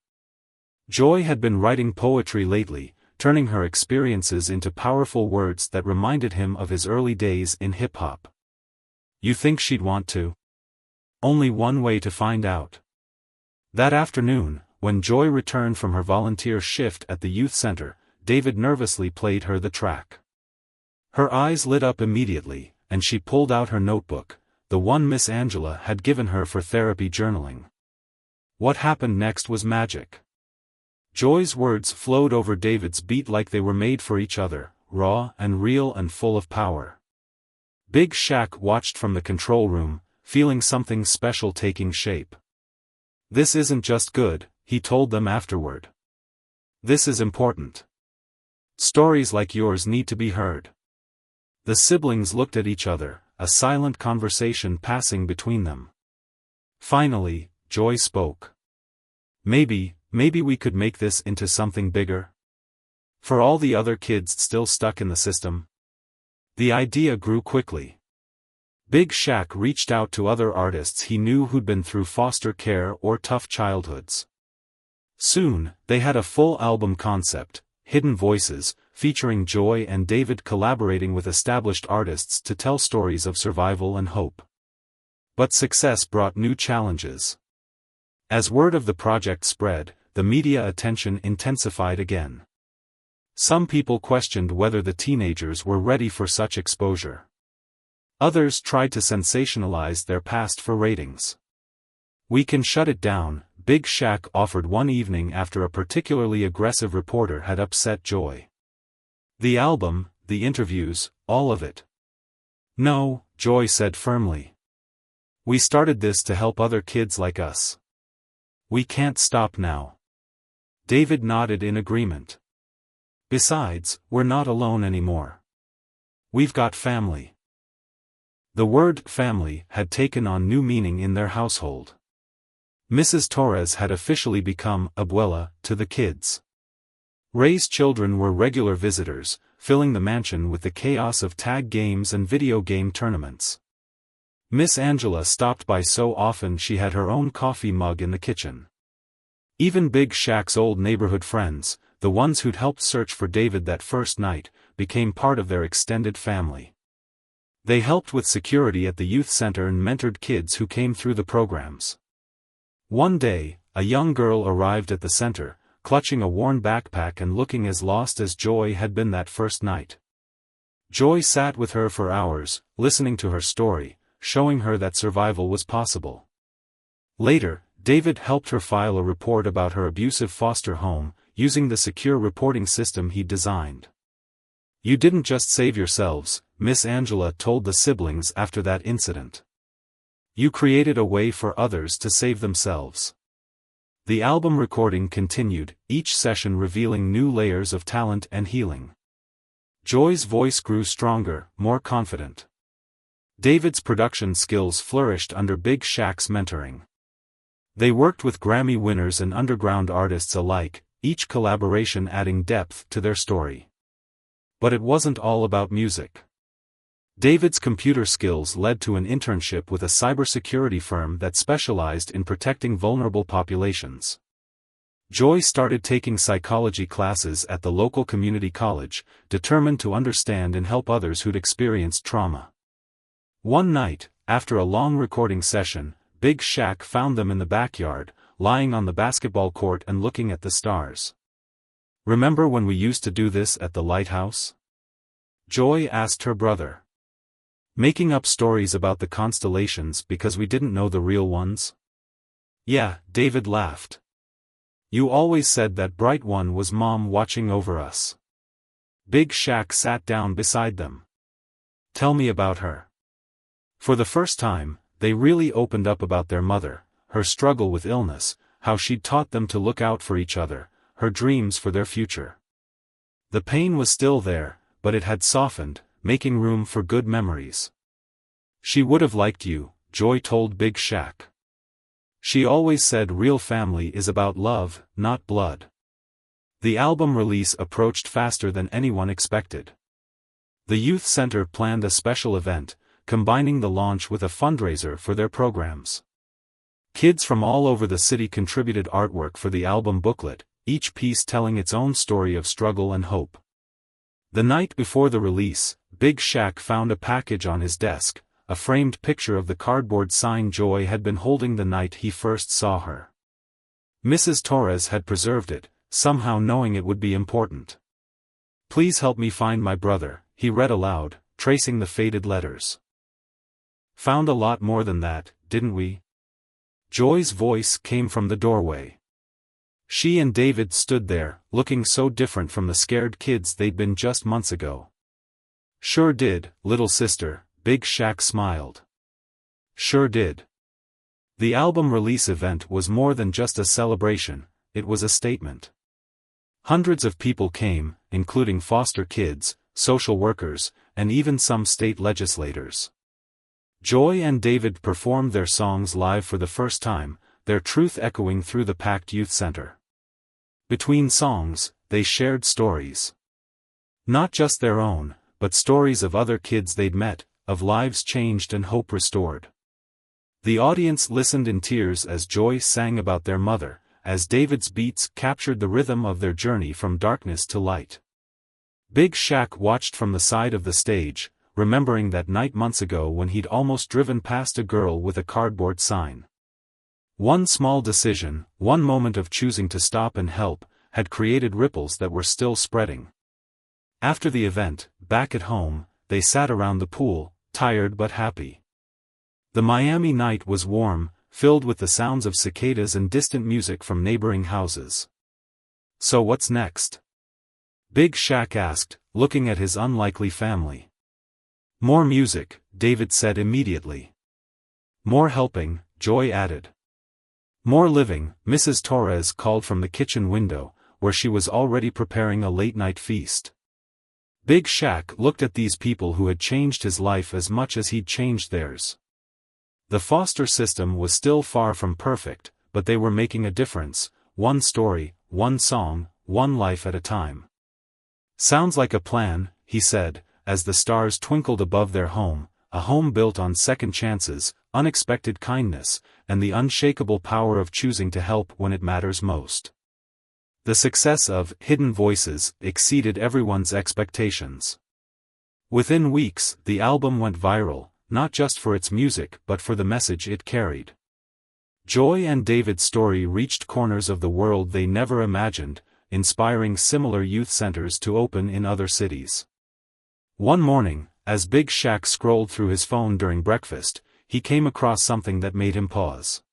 Joy had been writing poetry lately, turning her experiences into powerful words that reminded him of his early days in hip-hop. "You think she'd want to?" Only one way to find out. That afternoon, when Joy returned from her volunteer shift at the youth center, David nervously played her the track. Her eyes lit up immediately, and she pulled out her notebook, the one Miss Angela had given her for therapy journaling. What happened next was magic. Joy's words flowed over David's beat like they were made for each other, raw and real and full of power. Big Shaq watched from the control room, feeling something special taking shape. "This isn't just good," he told them afterward. "This is important. Stories like yours need to be heard." The siblings looked at each other, a silent conversation passing between them. Finally, Joy spoke. Maybe we could make this into something bigger? For all the other kids still stuck in the system?" The idea grew quickly. Big Shaq reached out to other artists he knew who'd been through foster care or tough childhoods. Soon, they had a full album concept, Hidden Voices, featuring Joy and David collaborating with established artists to tell stories of survival and hope. But success brought new challenges. As word of the project spread, the media attention intensified again. Some people questioned whether the teenagers were ready for such exposure. Others tried to sensationalize their past for ratings. "We can shut it down," Big Shaq offered one evening after a particularly aggressive reporter had upset Joy. "The album, the interviews, all of it." "No," Joy said firmly. "We started this to help other kids like us. We can't stop now." David nodded in agreement. "Besides, we're not alone anymore. We've got family." The word family had taken on new meaning in their household. Mrs. Torres had officially become abuela to the kids. Ray's children were regular visitors, filling the mansion with the chaos of tag games and video game tournaments. Miss Angela stopped by so often she had her own coffee mug in the kitchen. Even Big Shaq's old neighborhood friends, the ones who'd helped search for David that first night, became part of their extended family. They helped with security at the youth center and mentored kids who came through the programs. One day, a young girl arrived at the center, clutching a worn backpack and looking as lost as Joy had been that first night. Joy sat with her for hours, listening to her story, showing her that survival was possible. Later, David helped her file a report about her abusive foster home, using the secure reporting system he'd designed. "You didn't just save yourselves," Miss Angela told the siblings after that incident. "You created a way for others to save themselves." The album recording continued, each session revealing new layers of talent and healing. Joy's voice grew stronger, more confident. David's production skills flourished under Big Shaq's mentoring. They worked with Grammy winners and underground artists alike, each collaboration adding depth to their story. But it wasn't all about music. David's computer skills led to an internship with a cybersecurity firm that specialized in protecting vulnerable populations. Joy started taking psychology classes at the local community college, determined to understand and help others who'd experienced trauma. One night, after a long recording session, Big Shaq found them in the backyard, lying on the basketball court and looking at the stars. "Remember when we used to do this at the lighthouse?" Joy asked her brother. "Making up stories about the constellations because we didn't know the real ones?" "Yeah," David laughed. "You always said that bright one was Mom watching over us." Big Shaq sat down beside them. "Tell me about her." For the first time, they really opened up about their mother, her struggle with illness, how she'd taught them to look out for each other, her dreams for their future. The pain was still there, but it had softened, making room for good memories. "She would have liked you," Joy told Big Shaq. "She always said real family is about love, not blood." The album release approached faster than anyone expected. The youth center planned a special event, combining the launch with a fundraiser for their programs. Kids from all over the city contributed artwork for the album booklet, each piece telling its own story of struggle and hope. The night before the release, Big Shaq found a package on his desk, a framed picture of the cardboard sign Joy had been holding the night he first saw her. Mrs. Torres had preserved it, somehow knowing it would be important. "Please help me find my brother," he read aloud, tracing the faded letters. "Found a lot more than that, didn't we?" Joy's voice came from the doorway. She and David stood there, looking so different from the scared kids they'd been just months ago. "Sure did, little sister," Big Shaq smiled. "Sure did." The album release event was more than just a celebration, it was a statement. Hundreds of people came, including foster kids, social workers, and even some state legislators. Joy and David performed their songs live for the first time, their truth echoing through the packed youth center. Between songs, they shared stories. Not just their own, but stories of other kids they'd met, of lives changed and hope restored. The audience listened in tears as Joy sang about their mother, as David's beats captured the rhythm of their journey from darkness to light. Big Shaq watched from the side of the stage, remembering that night months ago when he'd almost driven past a girl with a cardboard sign. One small decision, one moment of choosing to stop and help, had created ripples that were still spreading. After the event, back at home, they sat around the pool, tired but happy. The Miami night was warm, filled with the sounds of cicadas and distant music from neighboring houses. "So what's next?" Big Shaq asked, looking at his unlikely family. "More music," David said immediately. "More helping," Joy added. "More living," Mrs. Torres called from the kitchen window, where she was already preparing a late-night feast. Big Shaq looked at these people who had changed his life as much as he'd changed theirs. The foster system was still far from perfect, but they were making a difference, one story, one song, one life at a time. "Sounds like a plan," he said, as the stars twinkled above their home, a home built on second chances, unexpected kindness, and the unshakable power of choosing to help when it matters most. The success of Hidden Voices exceeded everyone's expectations. Within weeks, the album went viral, not just for its music but for the message it carried. Joy and David's story reached corners of the world they never imagined, inspiring similar youth centers to open in other cities. One morning, as Big Shaq scrolled through his phone during breakfast, he came across something that made him pause.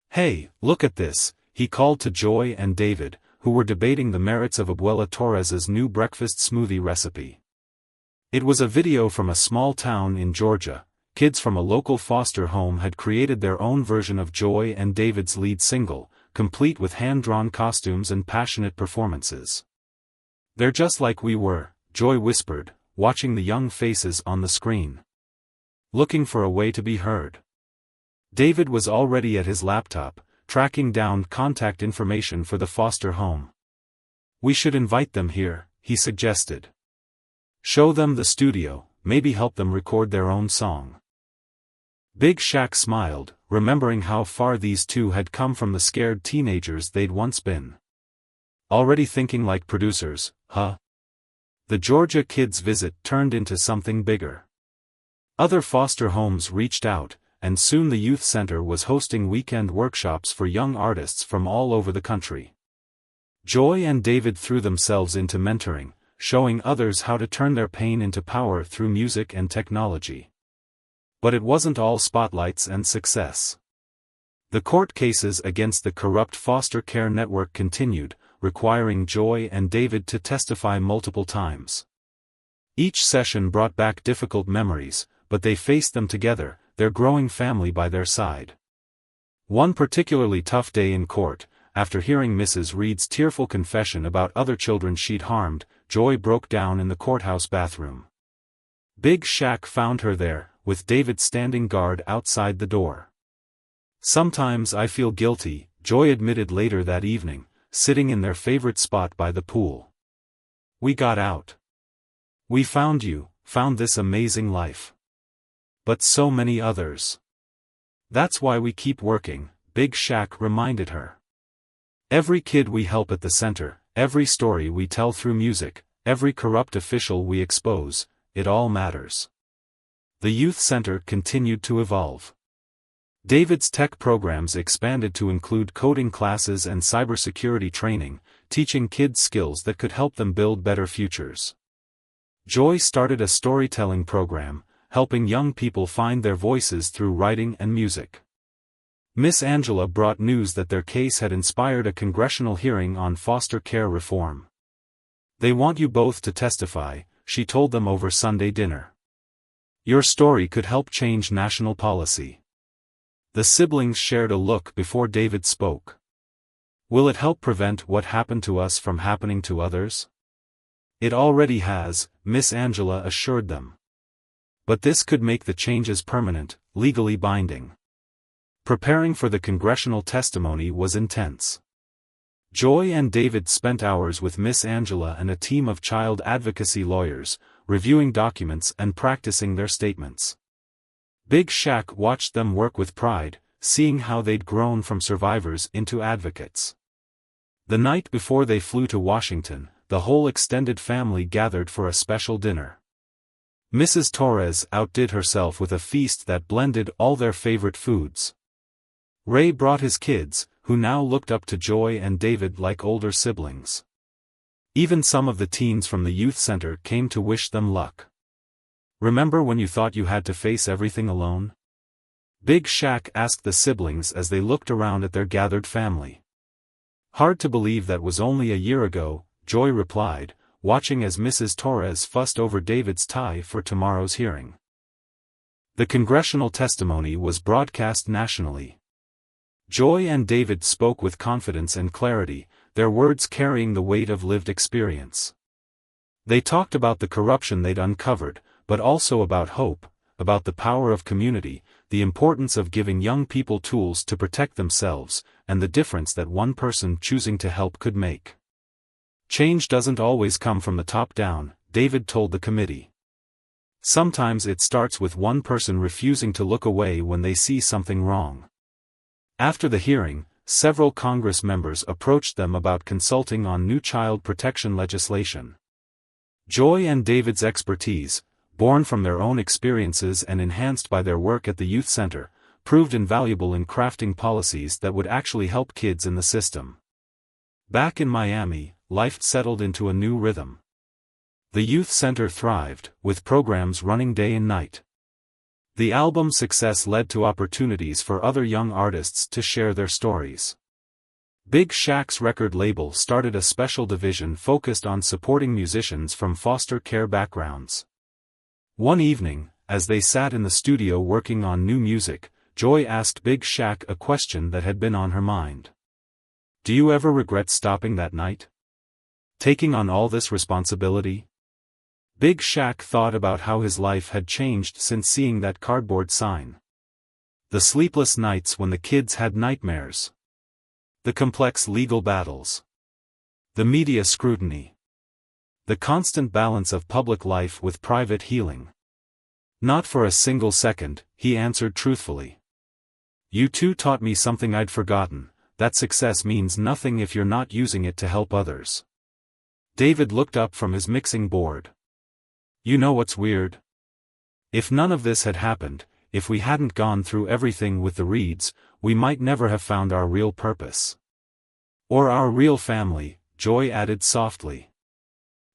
"Hey, look at this," he called to Joy and David, who were debating the merits of Abuela Torres's new breakfast smoothie recipe. It was a video from a small town in Georgia. Kids from a local foster home had created their own version of Joy and David's lead single, complete with hand-drawn costumes and passionate performances. "They're just like we were," Joy whispered, watching the young faces on the screen. Looking for a way to be heard. David was already at his laptop, tracking down contact information for the foster home. "We should invite them here," he suggested. "Show them the studio, maybe help them record their own song." Big Shaq smiled, remembering how far these two had come from the scared teenagers they'd once been. "Already thinking like producers, huh?" The Georgia kids' visit turned into something bigger. Other foster homes reached out, and soon the youth center was hosting weekend workshops for young artists from all over the country. Joy and David threw themselves into mentoring, showing others how to turn their pain into power through music and technology. But it wasn't all spotlights and success. The court cases against the corrupt foster care network continued, requiring Joy and David to testify multiple times. Each session brought back difficult memories, but they faced them together, their growing family by their side. One particularly tough day in court, after hearing Mrs. Reed's tearful confession about other children she'd harmed, Joy broke down in the courthouse bathroom. Big Shaq found her there, with David standing guard outside the door. "Sometimes I feel guilty," Joy admitted later that evening, sitting in their favorite spot by the pool. "We got out. We found you, found this amazing life. But so many others. That's why we keep working," Big Shaq reminded her. "Every kid we help at the center, every story we tell through music, every corrupt official we expose, it all matters." The youth center continued to evolve. David's tech programs expanded to include coding classes and cybersecurity training, teaching kids skills that could help them build better futures. Joy started a storytelling program, helping young people find their voices through writing and music. Miss Angela brought news that their case had inspired a congressional hearing on foster care reform. "They want you both to testify," she told them over Sunday dinner. "Your story could help change national policy." The siblings shared a look before David spoke. "Will it help prevent what happened to us from happening to others?" "It already has," Miss Angela assured them. "But this could make the changes permanent, legally binding." Preparing for the congressional testimony was intense. Joy and David spent hours with Miss Angela and a team of child advocacy lawyers, reviewing documents and practicing their statements. Big Shaq watched them work with pride, seeing how they'd grown from survivors into advocates. The night before they flew to Washington, the whole extended family gathered for a special dinner. Mrs. Torres outdid herself with a feast that blended all their favorite foods. Ray brought his kids, who now looked up to Joy and David like older siblings. Even some of the teens from the youth center came to wish them luck. "Remember when you thought you had to face everything alone?" Big Shaq asked the siblings as they looked around at their gathered family. "Hard to believe that was only a year ago," Joy replied, watching as Mrs. Torres fussed over David's tie for tomorrow's hearing. The congressional testimony was broadcast nationally. Joy and David spoke with confidence and clarity, their words carrying the weight of lived experience. They talked about the corruption they'd uncovered, but also about hope, about the power of community, the importance of giving young people tools to protect themselves, and the difference that one person choosing to help could make. "Change doesn't always come from the top down," David told the committee. "Sometimes it starts with one person refusing to look away when they see something wrong." After the hearing, several Congress members approached them about consulting on new child protection legislation. Joy and David's expertise, born from their own experiences and enhanced by their work at the youth center, proved invaluable in crafting policies that would actually help kids in the system. Back in Miami, life settled into a new rhythm. The youth center thrived, with programs running day and night. The album's success led to opportunities for other young artists to share their stories. Big Shaq's record label started a special division focused on supporting musicians from foster care backgrounds. One evening, as they sat in the studio working on new music, Joy asked Big Shaq a question that had been on her mind. "Do you ever regret stopping that night? Taking on all this responsibility?" Big Shaq thought about how his life had changed since seeing that cardboard sign. The sleepless nights when the kids had nightmares. The complex legal battles. The media scrutiny. The constant balance of public life with private healing. "Not for a single second," he answered truthfully. "You two taught me something I'd forgotten, that success means nothing if you're not using it to help others." David looked up from his mixing board. "You know what's weird? If none of this had happened, if we hadn't gone through everything with the Reeds, we might never have found our real purpose. Or our real family," Joy added softly.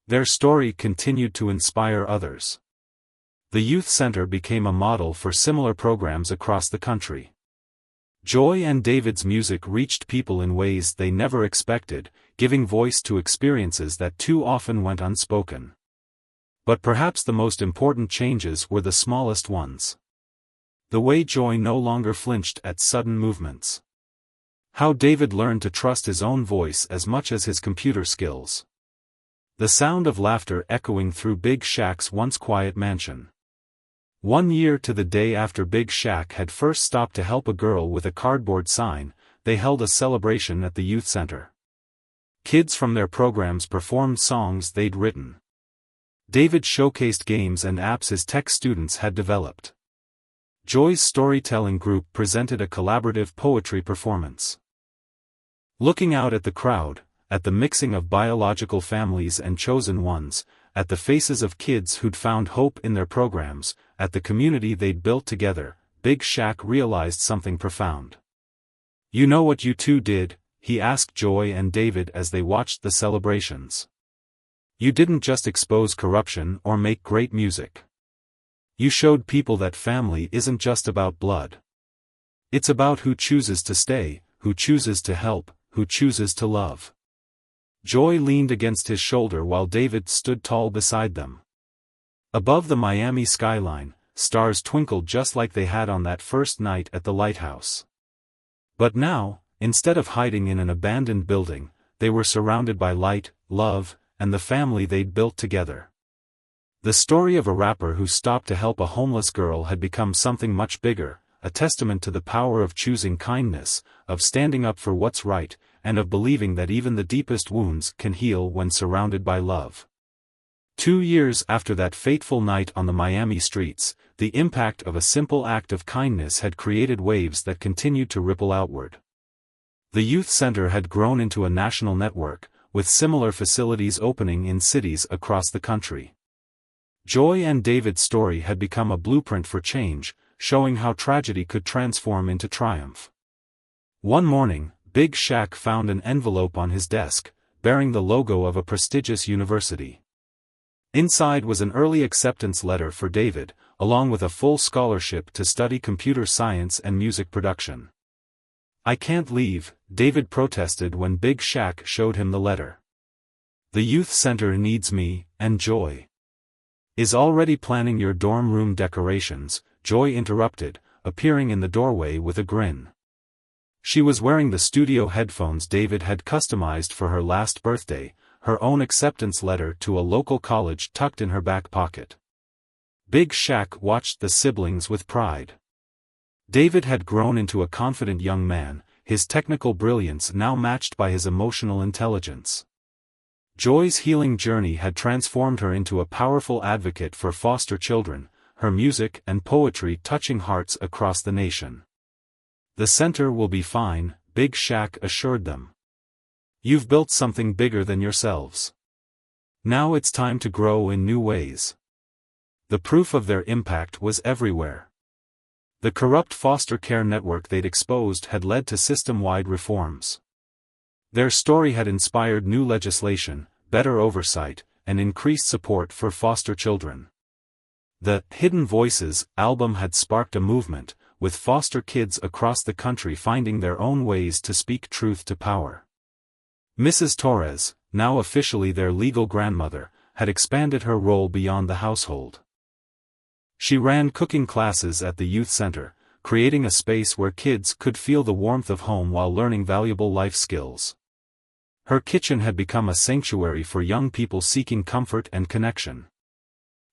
Their story continued to inspire others. The youth center became a model for similar programs across the country. Joy and David's music reached people in ways they never expected, giving voice to experiences that too often went unspoken. But perhaps the most important changes were the smallest ones. The way Joy no longer flinched at sudden movements. How David learned to trust his own voice as much as his computer skills. The sound of laughter echoing through Big Shaq's once quiet mansion. 1 year to the day after Big Shaq had first stopped to help a girl with a cardboard sign, they held a celebration at the youth center. Kids from their programs performed songs they'd written. David showcased games and apps his tech students had developed. Joy's storytelling group presented a collaborative poetry performance. Looking out at the crowd, at the mixing of biological families and chosen ones, at the faces of kids who'd found hope in their programs, at the community they'd built together, Big Shaq realized something profound. "You know what you two did?" he asked Joy and David as they watched the celebrations. "You didn't just expose corruption or make great music. You showed people that family isn't just about blood. It's about who chooses to stay, who chooses to help, who chooses to love." Joy leaned against his shoulder while David stood tall beside them. Above the Miami skyline, stars twinkled just like they had on that first night at the lighthouse. But now, instead of hiding in an abandoned building, they were surrounded by light, love, and the family they'd built together. The story of a rapper who stopped to help a homeless girl had become something much bigger, a testament to the power of choosing kindness, of standing up for what's right, and of believing that even the deepest wounds can heal when surrounded by love. 2 years after that fateful night on the Miami streets, the impact of a simple act of kindness had created waves that continued to ripple outward. The youth center had grown into a national network, with similar facilities opening in cities across the country. Joy and David's story had become a blueprint for change, showing how tragedy could transform into triumph. One morning, Big Shaq found an envelope on his desk, bearing the logo of a prestigious university. Inside was an early acceptance letter for David, along with a full scholarship to study computer science and music production. "I can't leave," David protested when Big Shaq showed him the letter. "The youth center needs me, and Joy is already planning your dorm room decorations," Joy interrupted, appearing in the doorway with a grin. She was wearing the studio headphones David had customized for her last birthday, her own acceptance letter to a local college tucked in her back pocket. Big Shaq watched the siblings with pride. David had grown into a confident young man, his technical brilliance now matched by his emotional intelligence. Joy's healing journey had transformed her into a powerful advocate for foster children, her music and poetry touching hearts across the nation. "The center will be fine," Big Shaq assured them. "You've built something bigger than yourselves. Now it's time to grow in new ways." The proof of their impact was everywhere. The corrupt foster care network they'd exposed had led to system-wide reforms. Their story had inspired new legislation, better oversight, and increased support for foster children. The Hidden Voices album had sparked a movement, with foster kids across the country finding their own ways to speak truth to power. Mrs. Torres, now officially their legal grandmother, had expanded her role beyond the household. She ran cooking classes at the youth center, creating a space where kids could feel the warmth of home while learning valuable life skills. Her kitchen had become a sanctuary for young people seeking comfort and connection.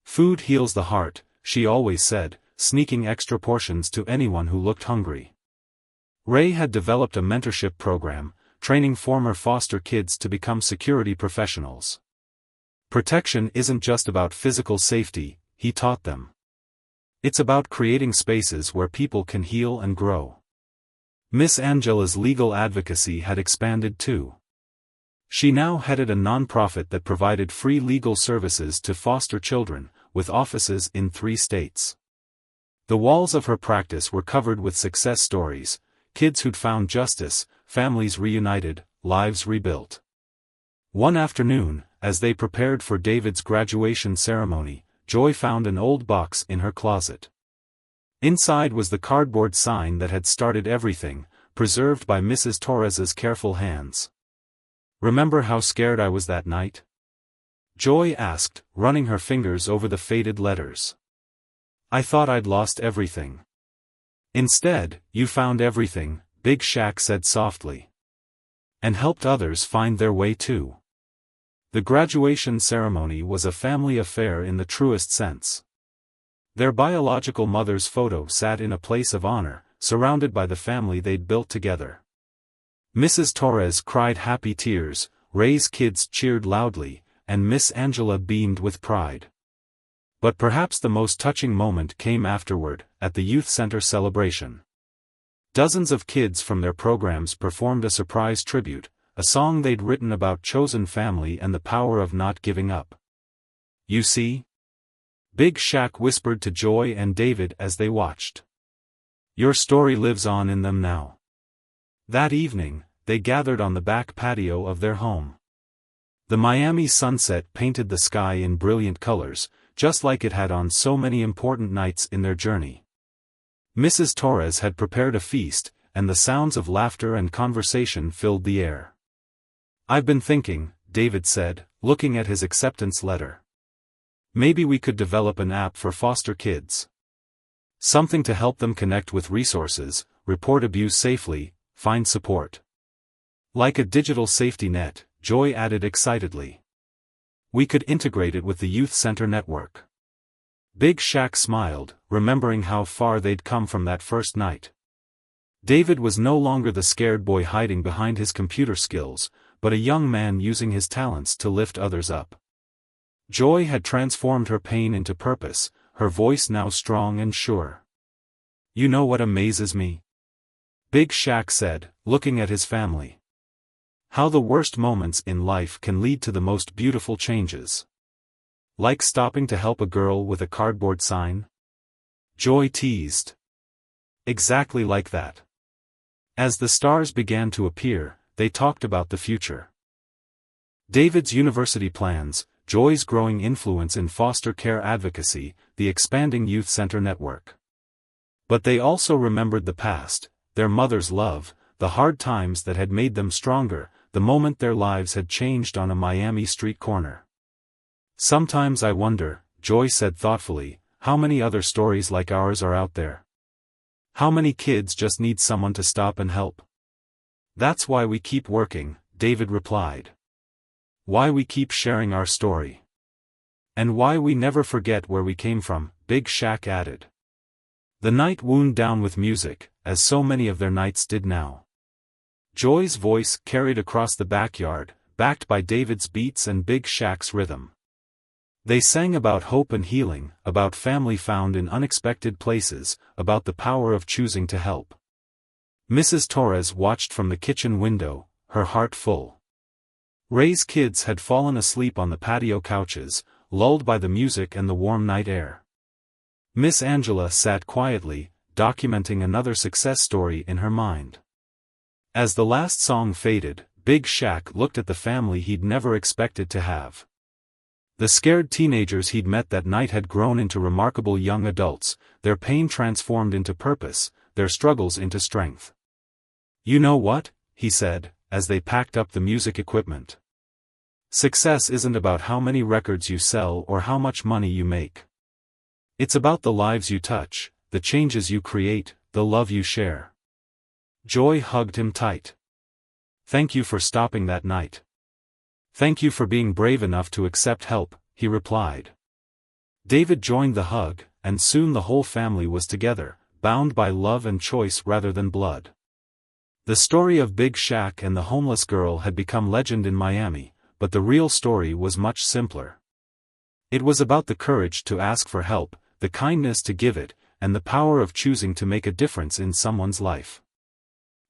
"Food heals the heart," she always said, sneaking extra portions to anyone who looked hungry. Ray had developed a mentorship program, training former foster kids to become security professionals. Protection isn't just about physical safety, he taught them. It's about creating spaces where people can heal and grow. Miss Angela's legal advocacy had expanded too. She now headed a nonprofit that provided free legal services to foster children, with offices in 3 states. The walls of her practice were covered with success stories, kids who'd found justice, families reunited, lives rebuilt. One afternoon, as they prepared for David's graduation ceremony, Joy found an old box in her closet. Inside was the cardboard sign that had started everything, preserved by Mrs. Torres's careful hands. "Remember how scared I was that night?" Joy asked, running her fingers over the faded letters. "I thought I'd lost everything." "Instead, you found everything," Big Shaq said softly. "And helped others find their way too." The graduation ceremony was a family affair in the truest sense. Their biological mother's photo sat in a place of honor, surrounded by the family they'd built together. Mrs. Torres cried happy tears, Ray's kids cheered loudly, and Miss Angela beamed with pride. But perhaps the most touching moment came afterward, at the youth center celebration. Dozens of kids from their programs performed a surprise tribute, a song they'd written about chosen family and the power of not giving up. "You see?" Big Shaq whispered to Joy and David as they watched. "Your story lives on in them now." That evening, they gathered on the back patio of their home. The Miami sunset painted the sky in brilliant colors, just like it had on so many important nights in their journey. Mrs. Torres had prepared a feast, and the sounds of laughter and conversation filled the air. "I've been thinking," David said, looking at his acceptance letter. "Maybe we could develop an app for foster kids. Something to help them connect with resources, report abuse safely, find support. Like a digital safety net," Joy added excitedly. "We could integrate it with the youth center network." Big Shaq smiled, remembering how far they'd come from that first night. David was no longer the scared boy hiding behind his computer skills, but a young man using his talents to lift others up. Joy had transformed her pain into purpose, her voice now strong and sure. "You know what amazes me?" Big Shaq said, looking at his family. "How the worst moments in life can lead to the most beautiful changes. Like stopping to help a girl with a cardboard sign?" Joy teased. "Exactly like that." As the stars began to appear, they talked about the future. David's university plans, Joy's growing influence in foster care advocacy, the expanding youth center network. But they also remembered the past, their mother's love, the hard times that had made them stronger, the moment their lives had changed on a Miami street corner. "Sometimes I wonder," Joy said thoughtfully, "how many other stories like ours are out there? How many kids just need someone to stop and help?" "That's why we keep working," David replied. "Why we keep sharing our story. And why we never forget where we came from," Big Shaq added. The night wound down with music, as so many of their nights did now. Joy's voice carried across the backyard, backed by David's beats and Big Shaq's rhythm. They sang about hope and healing, about family found in unexpected places, about the power of choosing to help. Mrs. Torres watched from the kitchen window, her heart full. Ray's kids had fallen asleep on the patio couches, lulled by the music and the warm night air. Miss Angela sat quietly, documenting another success story in her mind. As the last song faded, Big Shaq looked at the family he'd never expected to have. The scared teenagers he'd met that night had grown into remarkable young adults, their pain transformed into purpose, their struggles into strength. "You know what?" he said, as they packed up the music equipment. "Success isn't about how many records you sell or how much money you make. It's about the lives you touch, the changes you create, the love you share." Joy hugged him tight. "Thank you for stopping that night. Thank you for being brave enough to accept help," he replied. David joined the hug, and soon the whole family was together, bound by love and choice rather than blood. The story of Big Shaq and the homeless girl had become legend in Miami, but the real story was much simpler. It was about the courage to ask for help, the kindness to give it, and the power of choosing to make a difference in someone's life.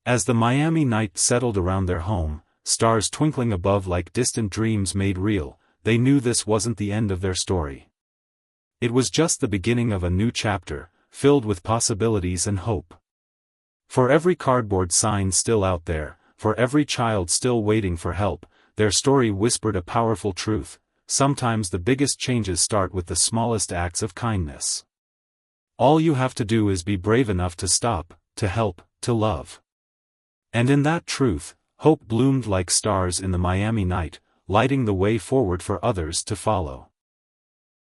As the Miami night settled around their home, stars twinkling above like distant dreams made real, they knew this wasn't the end of their story. It was just the beginning of a new chapter, filled with possibilities and hope. For every cardboard sign still out there, for every child still waiting for help, their story whispered a powerful truth: sometimes the biggest changes start with the smallest acts of kindness. All you have to do is be brave enough to stop, to help, to love. And in that truth, hope bloomed like stars in the Miami night, lighting the way forward for others to follow.